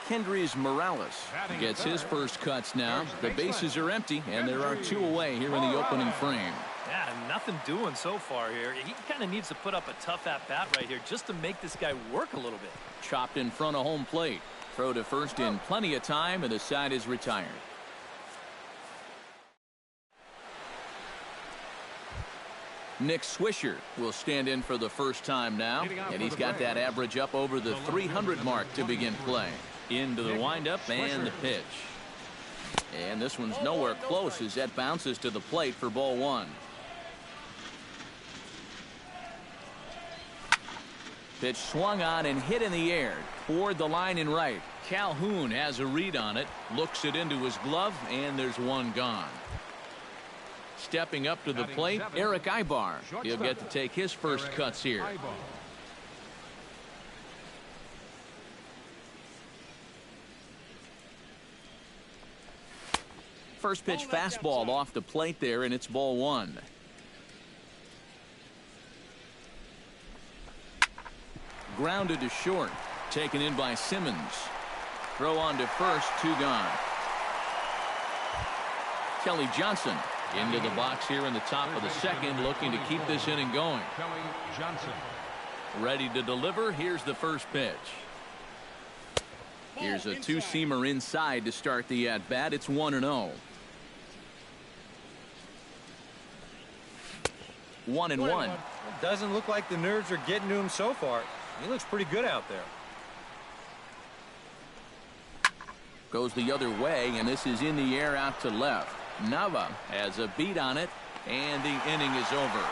Kendrys Morales gets his first cuts now. The bases are empty, and there are 2 away here in the opening frame. Yeah, nothing doing so far here. He kind of needs to put up a tough at-bat right here just to make this guy work a little bit. Chopped in front of home plate. Throw to first in plenty of time, and the side is retired. Nick Swisher will stand in for the first time now, and he's got that average up over the 300 mark to begin play. Into the windup and the pitch. And this one's nowhere close as that bounces to the plate for ball 1. Pitch swung on and hit in the air toward the line and right. Calhoun has a read on it, looks it into his glove, and there's 1 gone. Stepping up to the plate, Eric Ibar. He'll get to take his first cuts here. First pitch fastball off the plate there, and it's ball 1. Grounded to short. Taken in by Simmons. Throw on to first, 2 gone. Kelly Johnson into the box here in the top of the second, looking to keep this inning going. Kelly Johnson. Ready to deliver. Here's the first pitch. Here's a two-seamer inside to start the at-bat. It's 1-0. 1-1. Doesn't look like the nerves are getting to him so far. He looks pretty good out there. Goes the other way, and this is in the air out to left. Nava has a beat on it, and the inning is over.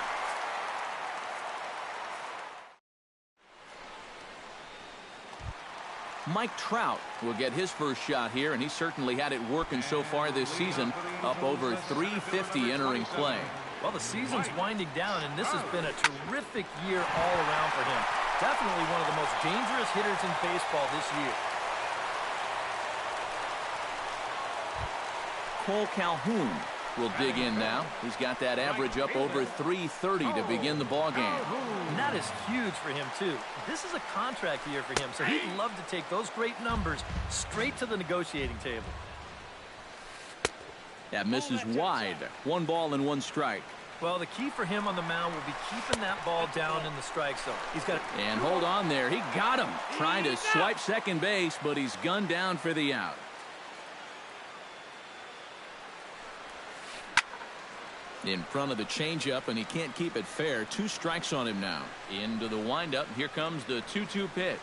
Mike Trout will get his first shot here, and he certainly had it working so far this season, up over 350 entering play. Well, the season's winding down, and this has been a terrific year all around for him. Definitely one of the most dangerous hitters in baseball this year. Cole Calhoun will dig in now. He's got that average up over 330 to begin the ball game. And that is huge for him, too. This is a contract year for him, so he'd love to take those great numbers straight to the negotiating table. That misses wide. 1 ball and 1 strike. Well, the key for him on the mound will be keeping that ball down in the strike zone. He's got to... And hold on there. He got him. Trying to swipe second base, but he's gunned down for the out. In front of the changeup, and he can't keep it fair. 2 strikes on him now. Into the windup. Here comes the 2-2 pitch.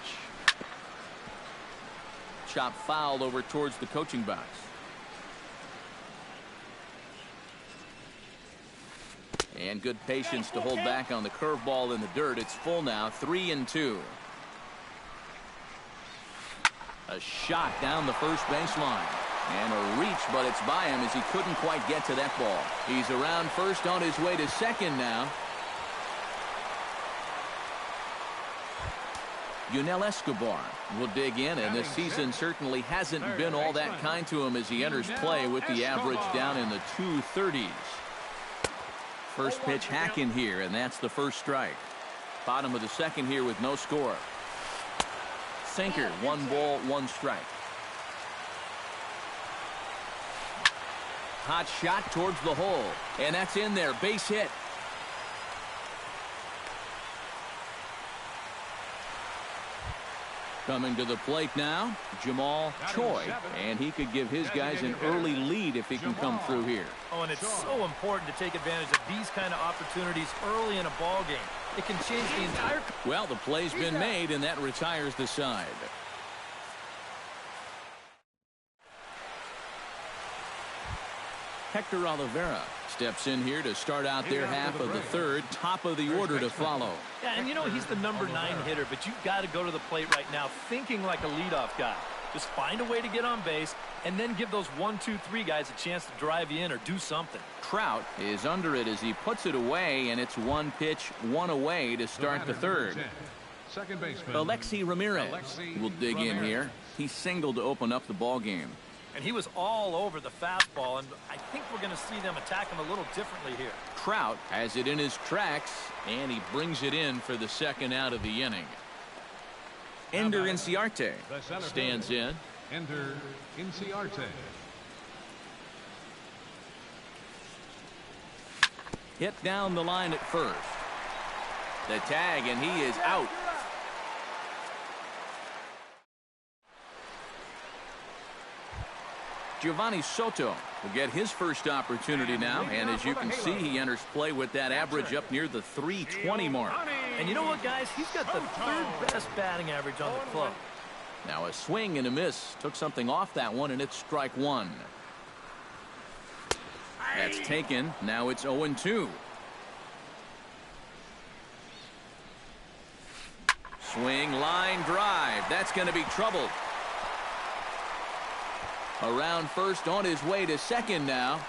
Chop foul over towards the coaching box. And good patience to hold back on the curveball in the dirt. It's full now. 3-2. A shot down the first baseline. And a reach, but it's by him as he couldn't quite get to that ball. He's around first on his way to second now. Yunel Escobar will dig in, and this season certainly hasn't been all that kind to him as he enters play with the average down in the 230s. First pitch hacking here, and that's the first strike. Bottom of the second here with no score. Sinker, 1 ball, 1 strike. Hot shot towards the hole, and that's in there. Base hit. Coming to the plate now, Jamal Choi, and he could give his guys an early lead if he can come through here. Oh, and it's so important to take advantage of these kind of opportunities early in a ball game. It can change the entire... Well, the play's been made, and that retires the side. Hector Oliveira steps in here to start out their half of the third. Top of the order to follow. Yeah, and you know, he's the number 9 hitter, but you've got to go to the plate right now thinking like a leadoff guy. Just find a way to get on base and then give those 1, 2, 3 guys a chance to drive you in or do something. Trout is under it as he puts it away, and it's 1 pitch, 1 away to start the third. Second baseman Alexi Ramirez will dig in here. He singled to open up the ball game. And he was all over the fastball, and I think we're going to see them attack him a little differently here. Trout has it in his tracks, and he brings it in for the second out of the inning. Ender Inciarte stands in. Ender Inciarte. Hit down the line at first. The tag, and he is out. Giovanni Soto will get his first opportunity now, and as you can see, he enters play with that average up near the 320 mark. And you know what, guys? He's got the 3rd best batting average on the club. Now a swing and a miss. Took something off that one, and it's strike 1. That's taken. Now it's 0-2. Swing, line, drive. That's going to be trouble. Around first, on his way to second now.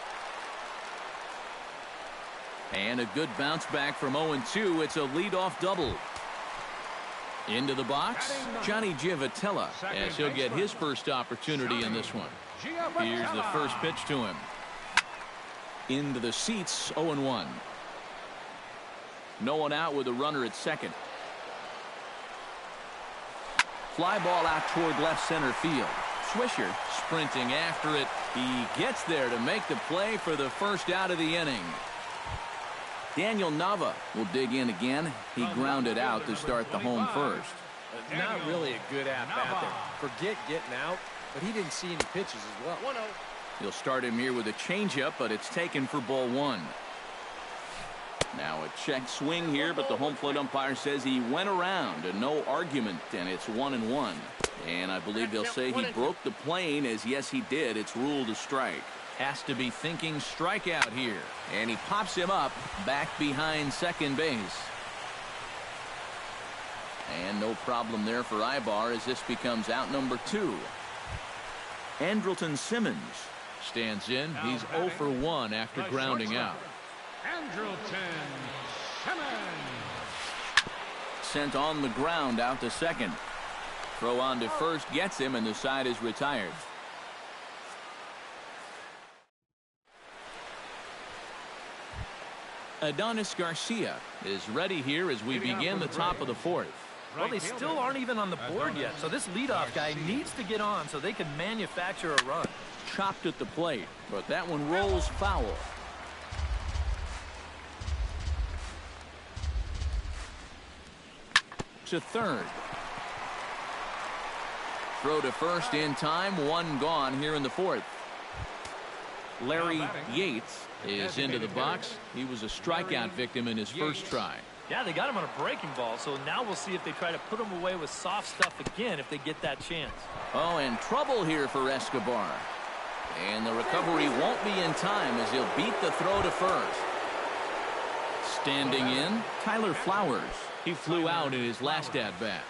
And a good bounce back from 0-2. It's a leadoff double. Into the box, Johnny Giavotella, as he'll get his first opportunity in this one. Here's the first pitch to him. Into the seats, 0-1. No one out with a runner at second. Fly ball out toward left center field. Swisher sprinting after it. He gets there to make the play for the first out of the inning. Daniel Nava will dig in again. He grounded out to start the home first. Not really a good at-bat there. Forget getting out, but he didn't see any pitches as well. He'll start him here with a changeup, but it's taken for ball one. Now a check swing here, but the home plate umpire says he went around, and no argument, and it's 1-1. And I believe they'll say he broke the plane, as yes he did. It's ruled a strike. Has to be thinking strikeout here. And he pops him up back behind second base. And no problem there for Ibar as this becomes out number 2. Andrelton Simmons stands in. He's 0 for 1 after grounding out. Andrelton Simmons. Sent on the ground out to second. Throw on to first gets him, and the side is retired. Adonis Garcia is ready here as we begin the top of the fourth. Well, they still aren't even on the board yet, so this leadoff guy needs to get on so they can manufacture a run. Chopped at the plate, but that one rolls foul. To third. Throw to first in time, one gone here in the fourth. Larry Yates is into the box. He was a strikeout victim in his first try. Yeah, they got him on a breaking ball, so now we'll see if they try to put him away with soft stuff again if they get that chance. Oh, and trouble here for Escobar. And the recovery won't be in time as he'll beat the throw to first. Standing in, Tyler Flowers. He flew out in his last at-bat.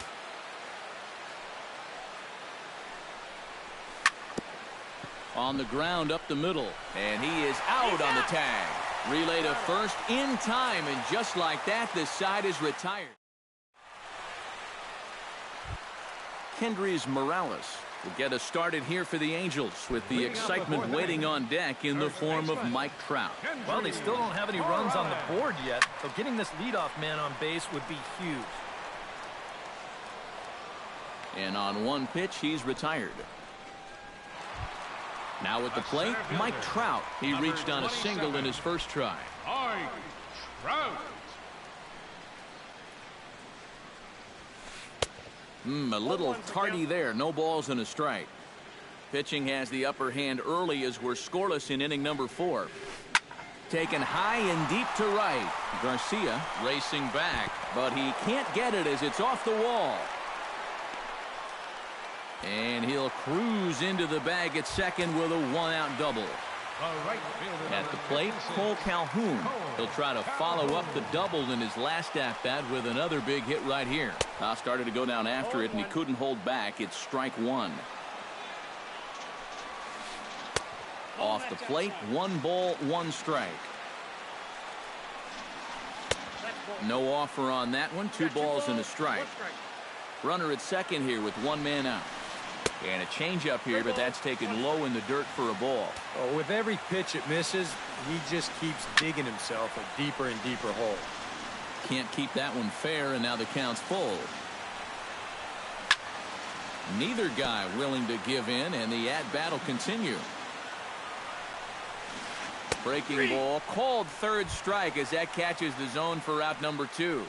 On the ground up the middle, and he is out on the tag. Relay to first in time, and just like that, the side is retired. Kendrys Morales will get us started here for the Angels with the excitement waiting on deck in the form of Mike Trout. Well, they still don't have any runs on the board yet, so getting this leadoff man on base would be huge. And on one pitch, he's retired. Now at the plate, Mike Trout. He reached on a single in his first try. Mike Trout. A little tardy there. No balls and a strike. Pitching has the upper hand early as we're scoreless in inning number 4. Taken high and deep to right. Garcia racing back, but he can't get it as it's off the wall. And he'll cruise into the bag at second with a one-out double. At the plate, Cole Calhoun. He'll try to follow up the double in his last at-bat with another big hit right here. Started to go down after it, and he couldn't hold back. It's strike one. Off the plate, 1 ball, 1 strike. No offer on that one. 2 balls and a strike. Runner at second here with 1 man out. And a changeup here, but that's taken low in the dirt for a ball. Oh, with every pitch it misses, he just keeps digging himself a deeper and deeper hole. Can't keep that one fair, and now the count's full. Neither guy willing to give in, and the at-bat will continue. Breaking ball, called third strike as that catches the zone for out number 2.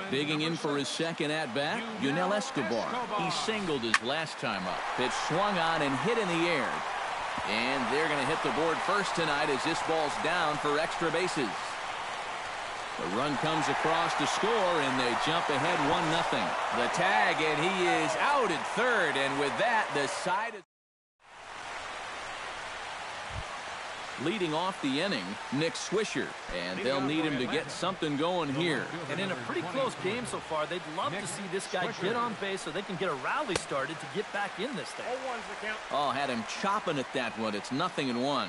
Digging in for his second at-bat, Yunel Escobar. He singled his last time up. Pitch swung on and hit in the air. And they're going to hit the board first tonight as this ball's down for extra bases. The run comes across to score, and they jump ahead 1-0. The tag, and he is out at third, and with that, the side is... Leading off the inning, Nick Swisher, and they'll need him to get something going here. And in a pretty close game so far, they'd love to see this guy get on base so they can get a rally started to get back in this thing. Oh, had him chopping at that one. It's 0-1.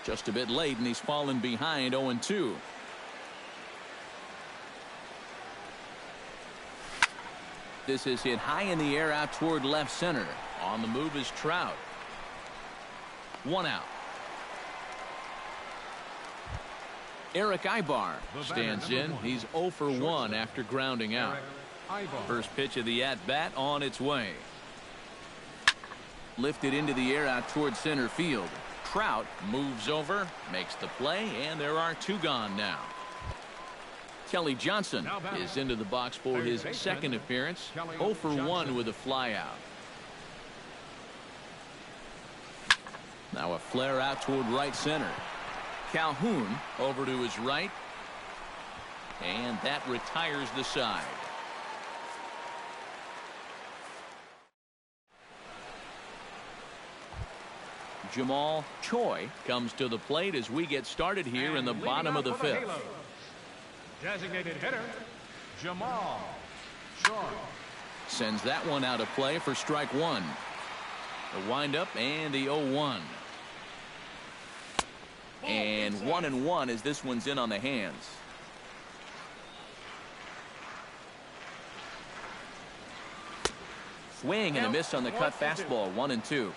Just a bit late, and he's fallen behind 0-2. This is hit high in the air out toward left center. On the move is Trout. 1 out. Eric Ibar stands in. He's 0 for 1 after grounding out. First pitch of the at-bat on its way. Lifted into the air out toward center field. Trout moves over, makes the play, and there are 2 gone now. Kelly Johnson is into the box for his second appearance. 0 for 1 with a flyout. Now a flare out toward right center. Calhoun over to his right. And that retires the side. Jamal Choi comes to the plate as we get started here in the bottom of the 5th. Designated hitter, Jamal Choi. Sends that one out of play for strike 1. The windup and the 0-1. And 1-1 as this one's in on the hands. Swing and a miss on the cut fastball. 1-2.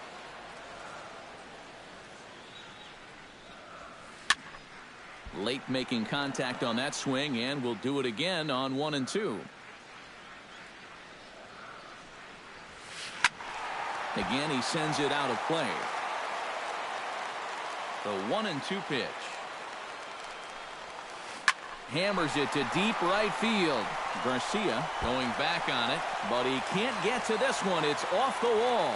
Late making contact on that swing, and we'll do it again on 1-2. Again, he sends it out of play. The 1-2 pitch. Hammers it to deep right field. Garcia going back on it, but he can't get to this one. It's off the wall.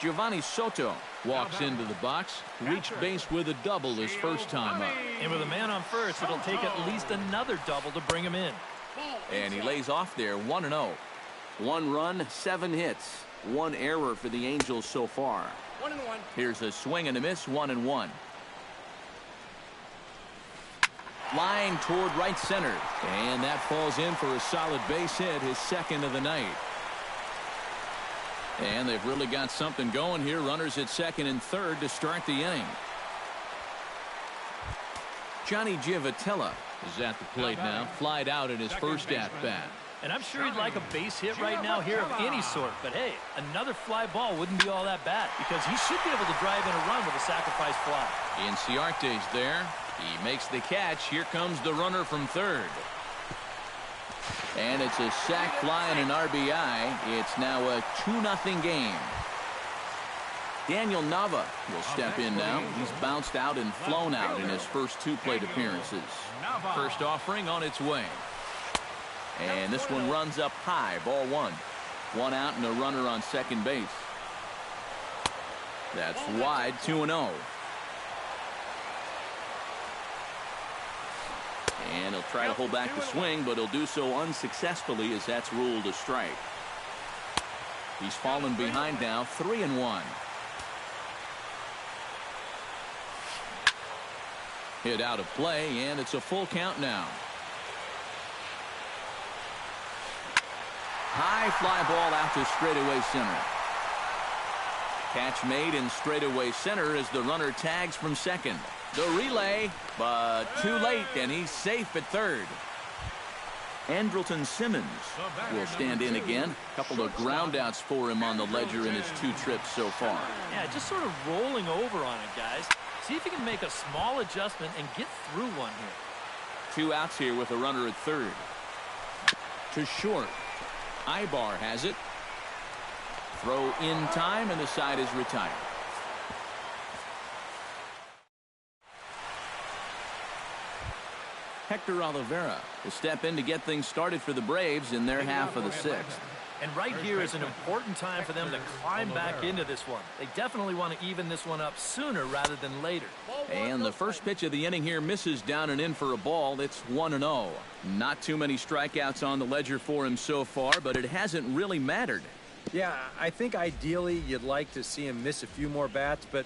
Giovanni Soto walks into the box, reached base with a double his first time up. And with a man on first, it'll take at least another double to bring him in. And he lays off there 1-0. 1 run, 7 hits, 1 error for the Angels so far. 1-1. Here's a swing and a miss. 1-1. Line toward right center, and that falls in for a solid base hit, his second of the night. And they've really got something going here. Runners at second and third to start the inning. Johnny Giavotella is at the plate now. Flied out in his first at-bat. And I'm sure he'd like a base hit right now here of any sort. But hey, another fly ball wouldn't be all that bad, because he should be able to drive in a run with a sacrifice fly. Inciarte's there. He makes the catch. Here comes the runner from third. And it's a sac fly and an RBI. It's now a 2-0 game. Daniel Nava will step in now. He's bounced out and flown out in his first 2 plate appearances. First offering on its way. And this one runs up high. Ball 1. 1 out and a runner on second base. That's wide. 2-0. And he'll try to hold back the swing, but he'll do so unsuccessfully as that's ruled a strike. He's fallen behind now. 3-1. Hit out of play, and it's a full count now. High fly ball out to straightaway center. Catch made in straightaway center as the runner tags from second. The relay, but too late, and he's safe at third. Andrelton Simmons will stand in again. A couple of groundouts for him on the ledger in his 2 trips so far. Yeah, just sort of rolling over on it, guys. See if he can make a small adjustment and get through one here. 2 outs here with a runner at third. To short. Ibar has it. Throw in time, and the side is retired. Hector Oliveira will step in to get things started for the Braves in their half of the 6th. And right here is an important time for them to climb back into this one. They definitely want to even this one up sooner rather than later. And the first pitch of the inning here misses down and in for a ball. It's 1-0. Not too many strikeouts on the ledger for him so far, but it hasn't really mattered. Yeah, I think ideally you'd like to see him miss a few more bats, but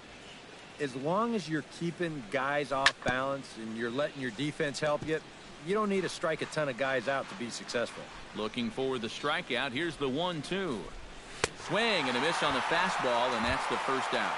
as long as you're keeping guys off balance and you're letting your defense help you, you don't need to strike a ton of guys out to be successful. Looking for the strikeout. Here's the 1-2. Swing and a miss on the fastball, and that's the first out.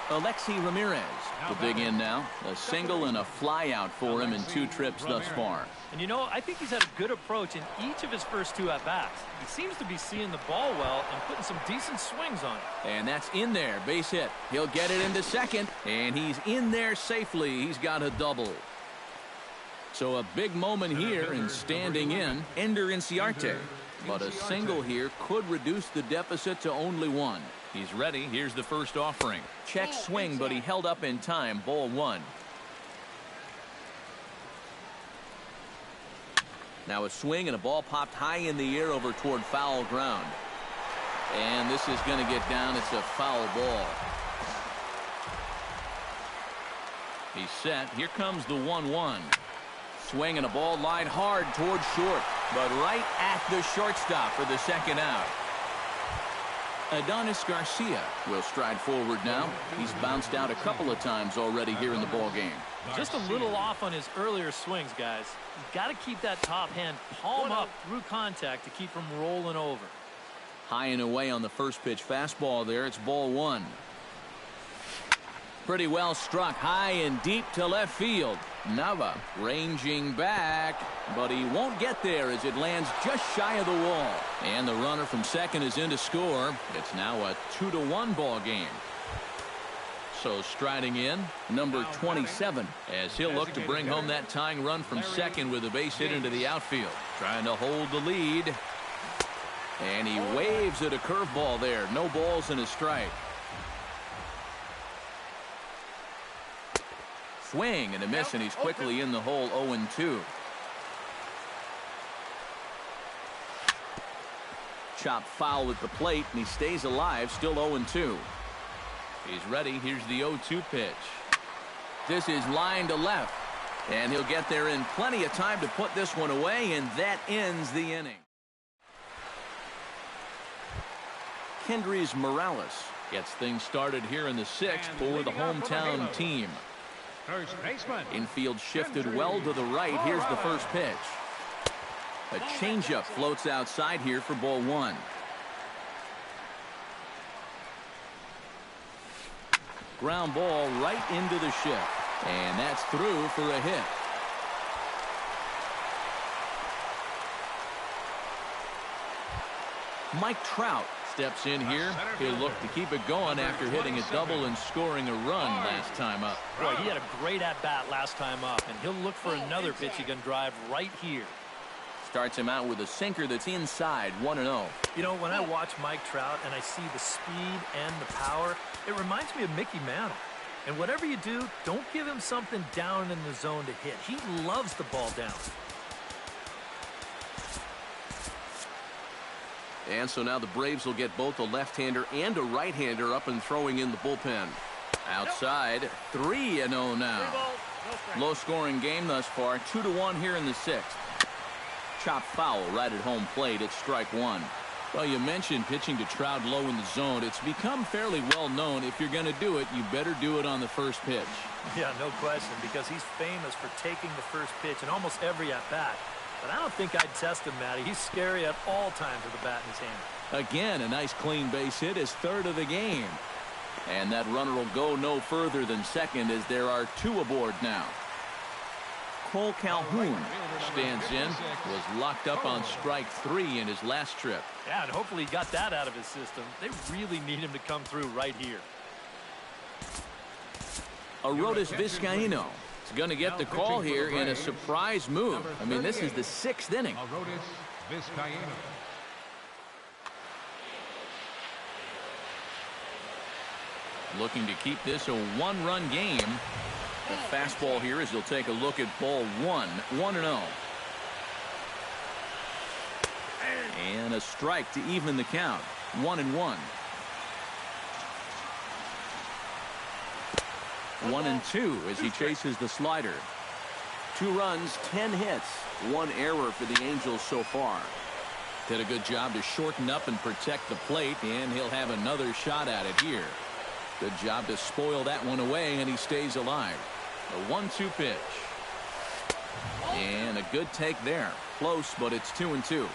Alexi Ramirez will dig in now. A single and a fly out for him in 2 trips thus far. And you know, I think he's had a good approach in each of his first 2 at-bats. He seems to be seeing the ball well and putting some decent swings on it. And that's in there. Base hit. He'll get it into second, and he's in there safely. He's got a double. So a big moment here, and standing in, Ender Inciarte. but a single here could reduce the deficit to only one. He's ready. Here's the first offering. Check swing, but he held up in time. Ball one. Now a swing and a ball popped high in the air over toward foul ground. And this is going to get down. It's a foul ball. He's set. Here comes the 1-1. Swing and a ball lined hard towards short, but right at the shortstop for the second out. Adonis Garcia will stride forward now. He's bounced out a couple of times already here in the ball game. Just a little off on his earlier swings, guys. You've got to keep that top hand palm up through contact to keep from rolling over. High and away on the first pitch fastball there. It's ball one. Pretty well struck high and deep to left field. Nava ranging back, but he won't get there as it lands just shy of the wall. And the runner from second is in to score. It's now a 2-1 ball game. So striding in, number 27, as he'll look to bring home that tying run from second with a base hit into the outfield. Trying to hold the lead. And he waves at a curveball there. No balls and a strike. Swing and a miss, and he's quickly in the hole. 0-2. Chop foul at the plate, and he stays alive. Still 0-2. He's ready. Here's the 0-2 pitch. This is line to left, and he'll get there in plenty of time to put this one away, and that ends the inning. Kendrys Morales gets things started here in the sixth for the hometown team. First baseman. Infield shifted well to the right. Here's the first pitch. A changeup floats outside here for ball one. Ground ball right into the shift. And that's through for a hit. Mike Trout steps in here. He'll look to keep it going after hitting a double and scoring a run last time up. Boy, he had a great at-bat last time up, and he'll look for another pitch he can drive right here. Starts him out with a sinker that's inside. 1-0. You know, when I watch Mike Trout and I see the speed and the power, it reminds me of Mickey Mantle. And whatever you do, don't give him something down in the zone to hit. He loves the ball down. And so now the Braves will get both a left-hander and a right-hander up and throwing in the bullpen. Outside, 3-0 now. Low-scoring game thus far, 2-1 here in the sixth. Chop foul right at home plate. It's strike one. Well, you mentioned pitching to Trout low in the zone. It's become fairly well known. If you're going to do it, you better do it on the first pitch. Yeah, no question, because he's famous for taking the first pitch in almost every at-bat. But I don't think I'd test him, Matty. He's scary at all times with the bat in his hand. Again, a nice clean base hit, his third of the game. And that runner will go no further than second as there are two aboard now. Cole Calhoun stands in, was locked up on strike 3 in his last trip. Yeah, and hopefully he got that out of his system. They really need him to come through right here. Arodys Vizcaíno is going to get the call here in a surprise move. I mean, this is the 6th inning. Arodys Vizcaíno. Looking to keep this a one-run game. The fastball here as he'll take a look at ball one. 1-0. And a strike to even the count. 1-1. 1-2 as he chases the slider. 2 runs, 10 hits, 1 error for the Angels so far. Did a good job to shorten up and protect the plate, and he'll have another shot at it here. Good job to spoil that one away, and he stays alive. A 1-2 pitch. And a good take there. Close, but it's 2-2.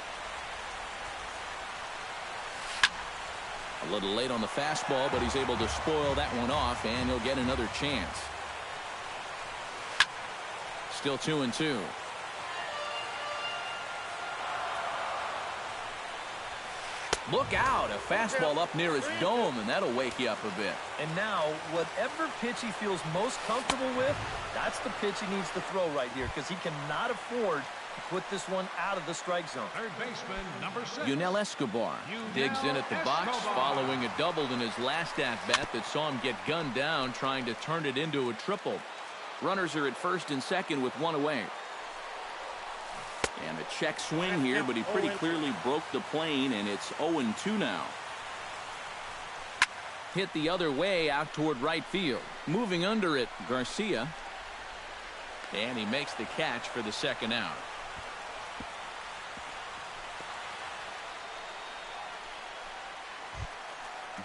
A little late on the fastball, but he's able to spoil that one off, and he'll get another chance. Still 2-2. Look out, a fastball up near his dome, and that'll wake you up a bit. And now, whatever pitch he feels most comfortable with, that's the pitch he needs to throw right here, because he cannot afford put this one out of the strike zone. Third baseman, number 6. Yunel Escobar digs in at the box following a double in his last at-bat that saw him get gunned down trying to turn it into a triple. Runners are at first and second with one away. And a check swing here, but he pretty clearly broke the plane, and it's 0-2 now. Hit the other way out toward right field. Moving under it, Garcia. And he makes the catch for the second out.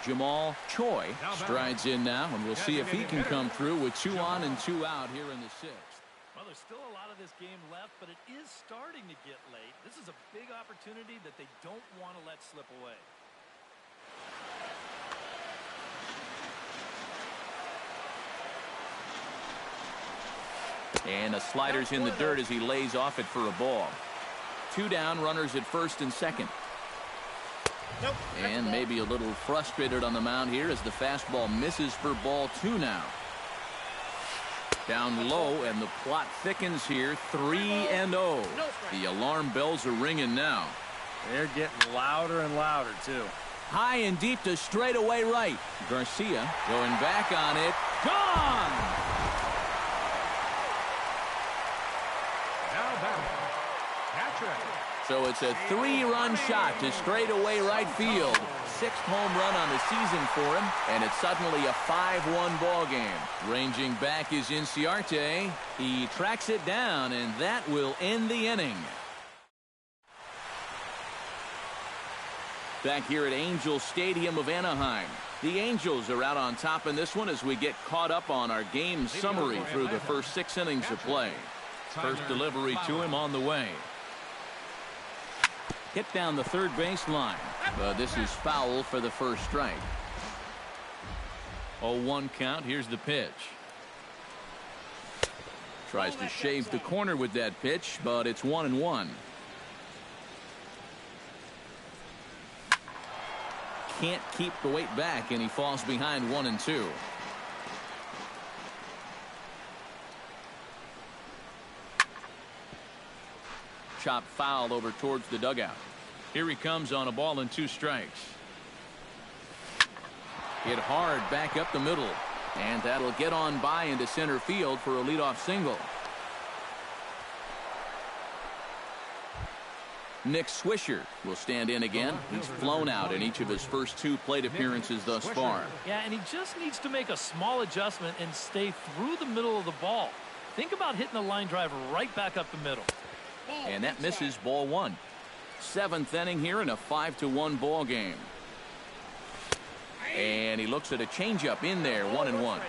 Jamal Choi strides in now, and we'll see if he can come through with 2 on and 2 out here in the 6th. Well, there's still a lot of this game left, but it is starting to get late. This is a big opportunity that they don't want to let slip away. And the slider's in the dirt as he lays off it for a ball. 2 down, runners at first and second. And maybe a little frustrated on the mound here as the fastball misses for ball 2 now. Down low, and the plot thickens here. 3-0. The alarm bells are ringing now. They're getting louder and louder, too. High and deep to straightaway right. Garcia going back on it. Gone! Now batting, Patrick. So it's a 3-run shot to straightaway right field. 6th home run on the season for him, and it's suddenly a 5-1 ball game. Ranging back is Inciarte. He tracks it down, and that will end the inning. Back here at Angel Stadium of Anaheim. The Angels are out on top in this one as we get caught up on our game summary through the first 6 innings of play. First delivery to him on the way. Hit down the third baseline, but this is foul for the first strike. 0-1 count. Here's the pitch. Tries to shave the corner with that pitch, but it's 1-1. Can't keep the weight back, and he falls behind 1-2. Chop foul over towards the dugout. Here he comes on a ball and 2 strikes. Hit hard back up the middle, and that'll get on by into center field for a leadoff single. Nick Swisher will stand in again. He's flown out in each of his first 2 plate appearances thus far. Yeah, and he just needs to make a small adjustment and stay through the middle of the ball. Think about hitting a line drive right back up the middle. And that misses, ball 1. 7th inning here in a 5-1 ball game. And he looks at a changeup in there, 1-1.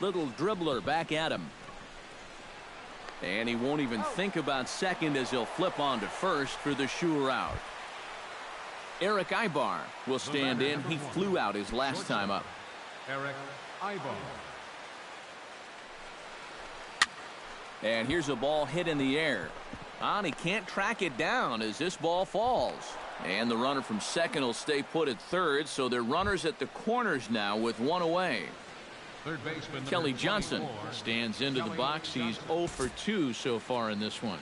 Little dribbler back at him. And he won't even think about second as he'll flip on to first for the sure out. Eric Ibar will stand in. He flew out his last time up. Eric Ibar. And here's a ball hit in the air. And he can't track it down as this ball falls. And the runner from second will stay put at third, so they're runners at the corners now with 1 away. Third baseman Kelly Johnson stands into the box. He's 0 for 2 so far in this one.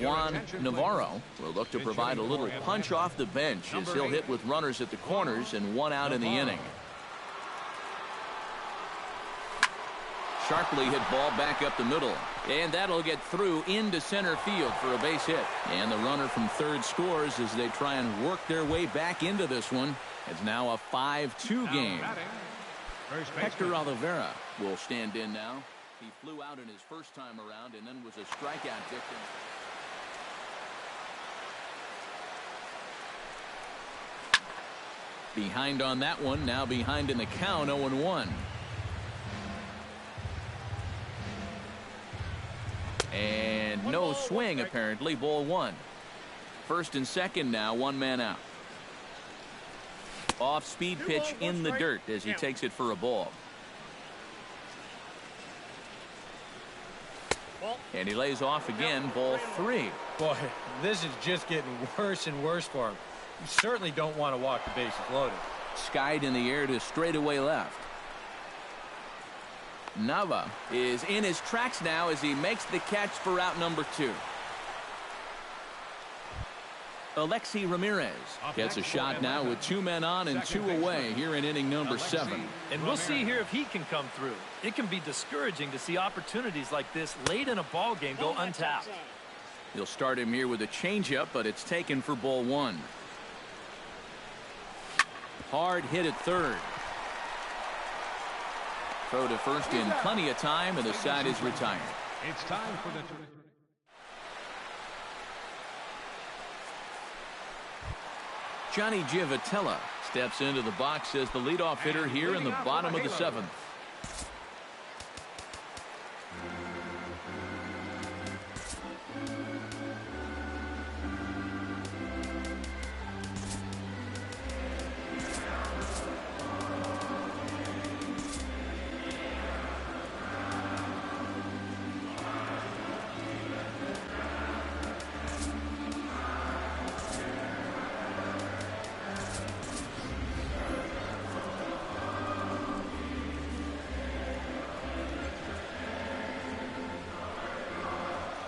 Juan Navarro will look to provide a little punch off the bench as he'll hit with runners at the corners and 1 out in the inning. Sharply hit ball back up the middle, and that'll get through into center field for a base hit. And the runner from third scores as they try and work their way back into this one. It's now a 5-2 game. Hector Oliveira will stand in now. He flew out in his first time around and then was a strikeout victim. Behind on that one, now behind in the count, 0-1. And no swing, apparently. Ball 1. First and second now, 1 man out. Off speed pitch in the dirt as he takes it for a ball. And he lays off again, ball 3. Boy, this is just getting worse and worse for him. You certainly don't want to walk the bases loaded. Skied in the air to straightaway left. Nava is in his tracks now as he makes the catch for out number 2. Alexi Ramirez gets a shot now with 2 men on and 2 away here in inning number 7. And we'll see here if he can come through. It can be discouraging to see opportunities like this late in a ball game go untapped. He'll start him here with a changeup, but it's taken for ball 1. Hard hit at third. Throw to first in plenty of time, and the side is retired. It's time for the... Johnny Giavotella steps into the box as the leadoff hitter here in the bottom of the 7th.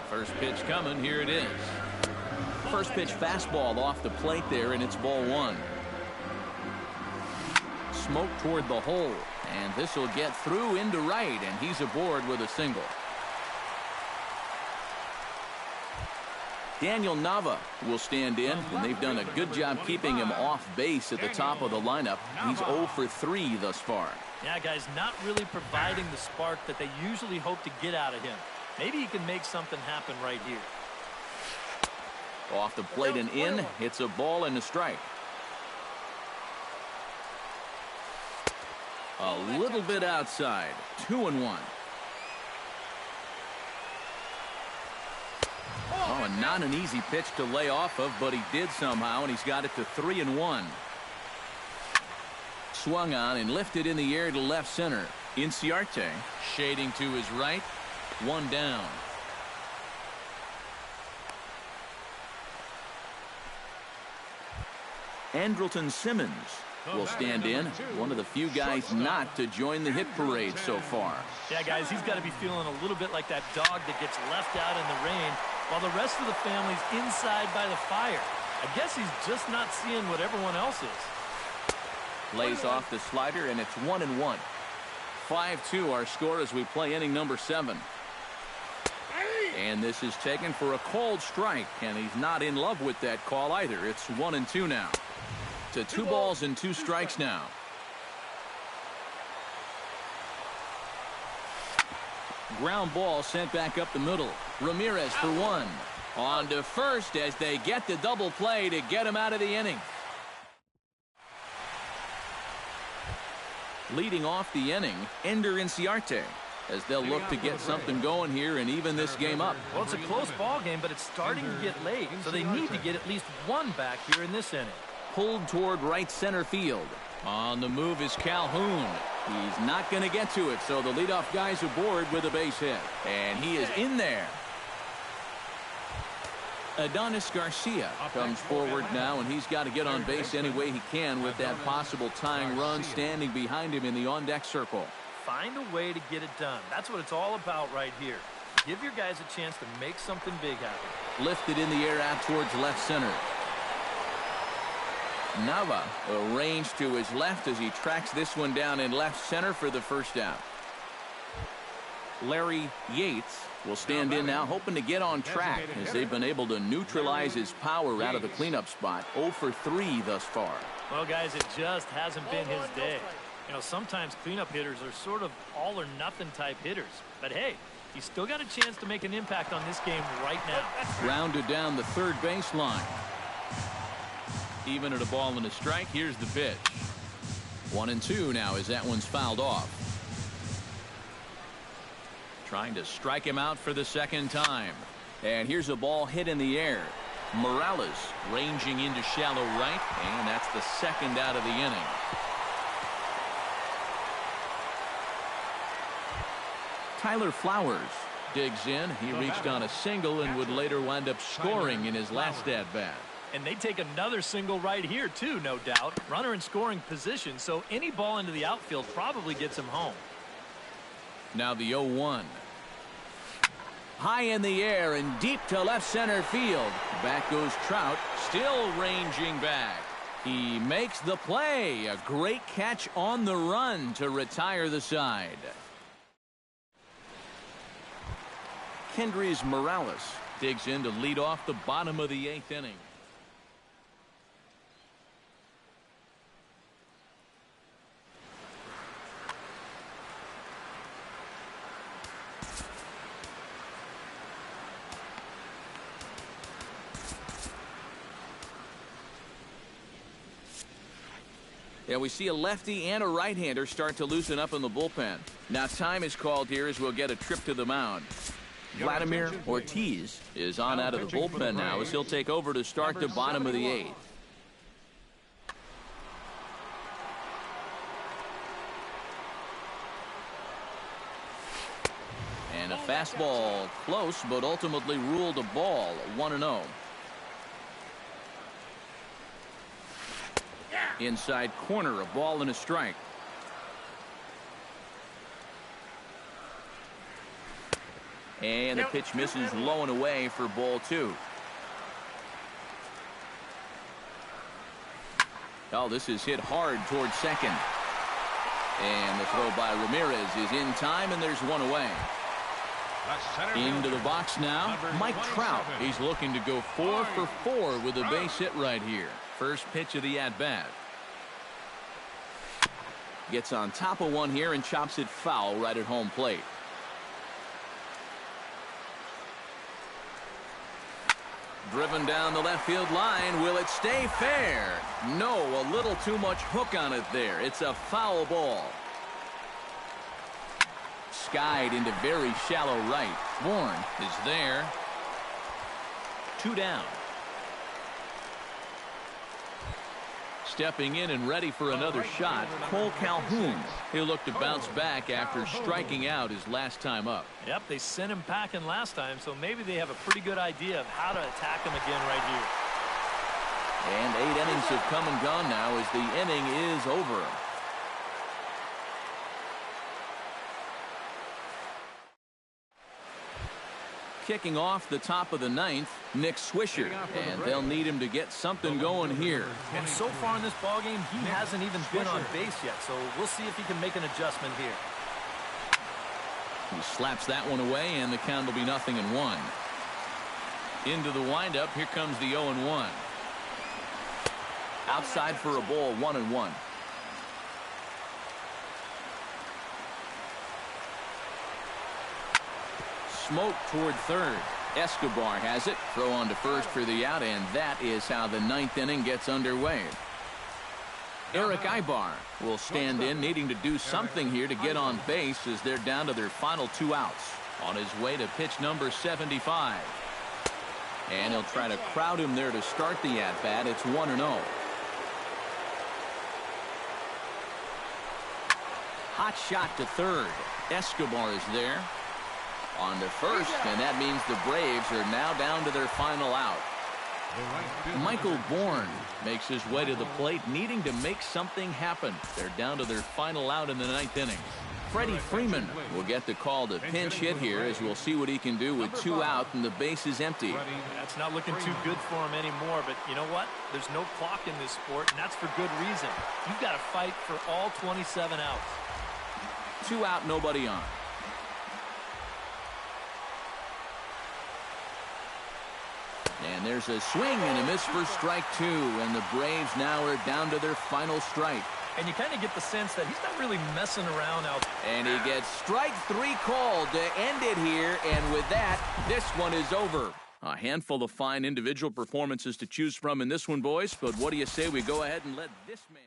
First pitch coming. Here it is. First pitch fastball off the plate there, and it's ball 1. Smoke toward the hole, and this will get through into right, and he's aboard with a single. Daniel Nava will stand in, and they've done a good job keeping him off base at the top of the lineup. He's 0 for 3 thus far. Yeah, guys, not really providing the spark that they usually hope to get out of him. Maybe he can make something happen right here. Off the plate and in. It's a ball and a strike. A little bit outside. 2-1. Oh, and not an easy pitch to lay off of, but he did somehow, and he's got it to 3-1. Swung on and lifted in the air to left center. Inciarte shading to his right. 1 down. Andrelton Simmons will stand in. One of the few guys not to join the hit parade so far. Yeah, guys, he's got to be feeling a little bit like that dog that gets left out in the rain while the rest of the family's inside by the fire. I guess he's just not seeing what everyone else is. Lays off the slider, and it's 1-1. 5-2 our score as we play inning number 7. And this is taken for a called strike, and he's not in love with that call either. It's 1-2 now. To 2 balls and 2 strikes now. Ground ball sent back up the middle. Ramirez for 1. On to first as they get the double play to get him out of the inning. Leading off the inning, Ender Inciarte, as they'll look to get something going here and even this game up. Well, it's a close ball game, but it's starting to get late, so they need to get at least 1 back here in this inning. Pulled toward right center field. On the move is Calhoun. He's not going to get to it, so the leadoff guy's aboard with a base hit. And he is in there. Adonis Garcia comes forward now, and he's got to get on base any way he can with that possible tying run standing behind him in the on-deck circle. Find a way to get it done. That's what it's all about right here. Give your guys a chance to make something big happen. Lifted in the air out towards left center. Nava arranged to his left as he tracks this one down in left center for the first out. Larry Yates will stand in now, hoping to get on track as they've been able to neutralize his power out of the cleanup spot. 0 for 3 thus far. Well, guys, it just hasn't been his day. You know, sometimes cleanup hitters are sort of all or nothing type hitters. But hey, he's still got a chance to make an impact on this game right now. Rounded down the third baseline. Even at a ball and a strike, here's the pitch. 1-2 now as that one's fouled off. Trying to strike him out for the second time. And here's a ball hit in the air. Morales ranging into shallow right, and that's the second out of the inning. Tyler Flowers digs in. He reached on a single and would later wind up scoring in his last at-bat. And they take another single right here, too, no doubt. Runner in scoring position, so any ball into the outfield probably gets him home. Now the 0-1. High in the air and deep to left center field. Back goes Trout, still ranging back. He makes the play. A great catch on the run to retire the side. Kendrys Morales digs in to lead off the bottom of the 8th inning. Yeah, we see a lefty and a right-hander start to loosen up in the bullpen. Now time is called here as we'll get a trip to the mound. Vladimir Ortiz is on out of the bullpen now as he'll take over to start the bottom of the 8th. And a fastball close, but ultimately ruled a ball, 1-0. Inside corner, a ball and a strike. And the pitch misses low and away for ball 2. Oh, this is hit hard towards second. And the throw by Ramirez is in time, and there's one away. Into the box now, Mike Trout. He's looking to go 4 for 4 with a base hit right here. First pitch of the at-bat. Gets on top of one here and chops it foul right at home plate. Driven down the left field line. Will it stay fair? No, a little too much hook on it there. It's a foul ball. Skied into very shallow right. Bourne is there. 2 down. Stepping in and ready for another shot, Cole Calhoun. He'll look to bounce back after striking out his last time up. Yep, they sent him packing last time, so maybe they have a pretty good idea of how to attack him again right here. And 8 innings have come and gone now as the inning is over. Kicking off the top of the 9th, Nick Swisher, and they'll need him to get something going here. And so far in this ballgame, he hasn't even been on base yet, so we'll see if he can make an adjustment here. He slaps that one away, and the count will be 0-1. Into the windup, here comes the 0-1. Outside for a ball, 1-1. Smoke toward third. Escobar has it. Throw on to first for the out, and that is how the 9th inning gets underway. Eric Ibar will stand in, needing to do something here to get on base as they're down to their final 2 outs. On his way to pitch number 75. And he'll try to crowd him there to start the at-bat. It's 1-0. Hot shot to third. Escobar is there. On to first, and that means the Braves are now down to their final out. Michael Bourne makes his way to the plate, needing to make something happen. They're down to their final out in the 9th inning. Freddie Freeman will get the call to pinch hit here, as we'll see what he can do with 2 out and the base is empty. That's not looking too good for him anymore, but you know what? There's no clock in this sport, and that's for good reason. You've got to fight for all 27 outs. 2 out, nobody on. And there's a swing and a miss for strike 2, and the Braves now are down to their final strike. And you kind of get the sense that he's not really messing around out there. And he gets strike 3 called to end it here, and with that, this one is over. A handful of fine individual performances to choose from in this one, boys, but what do you say we go ahead and let this man...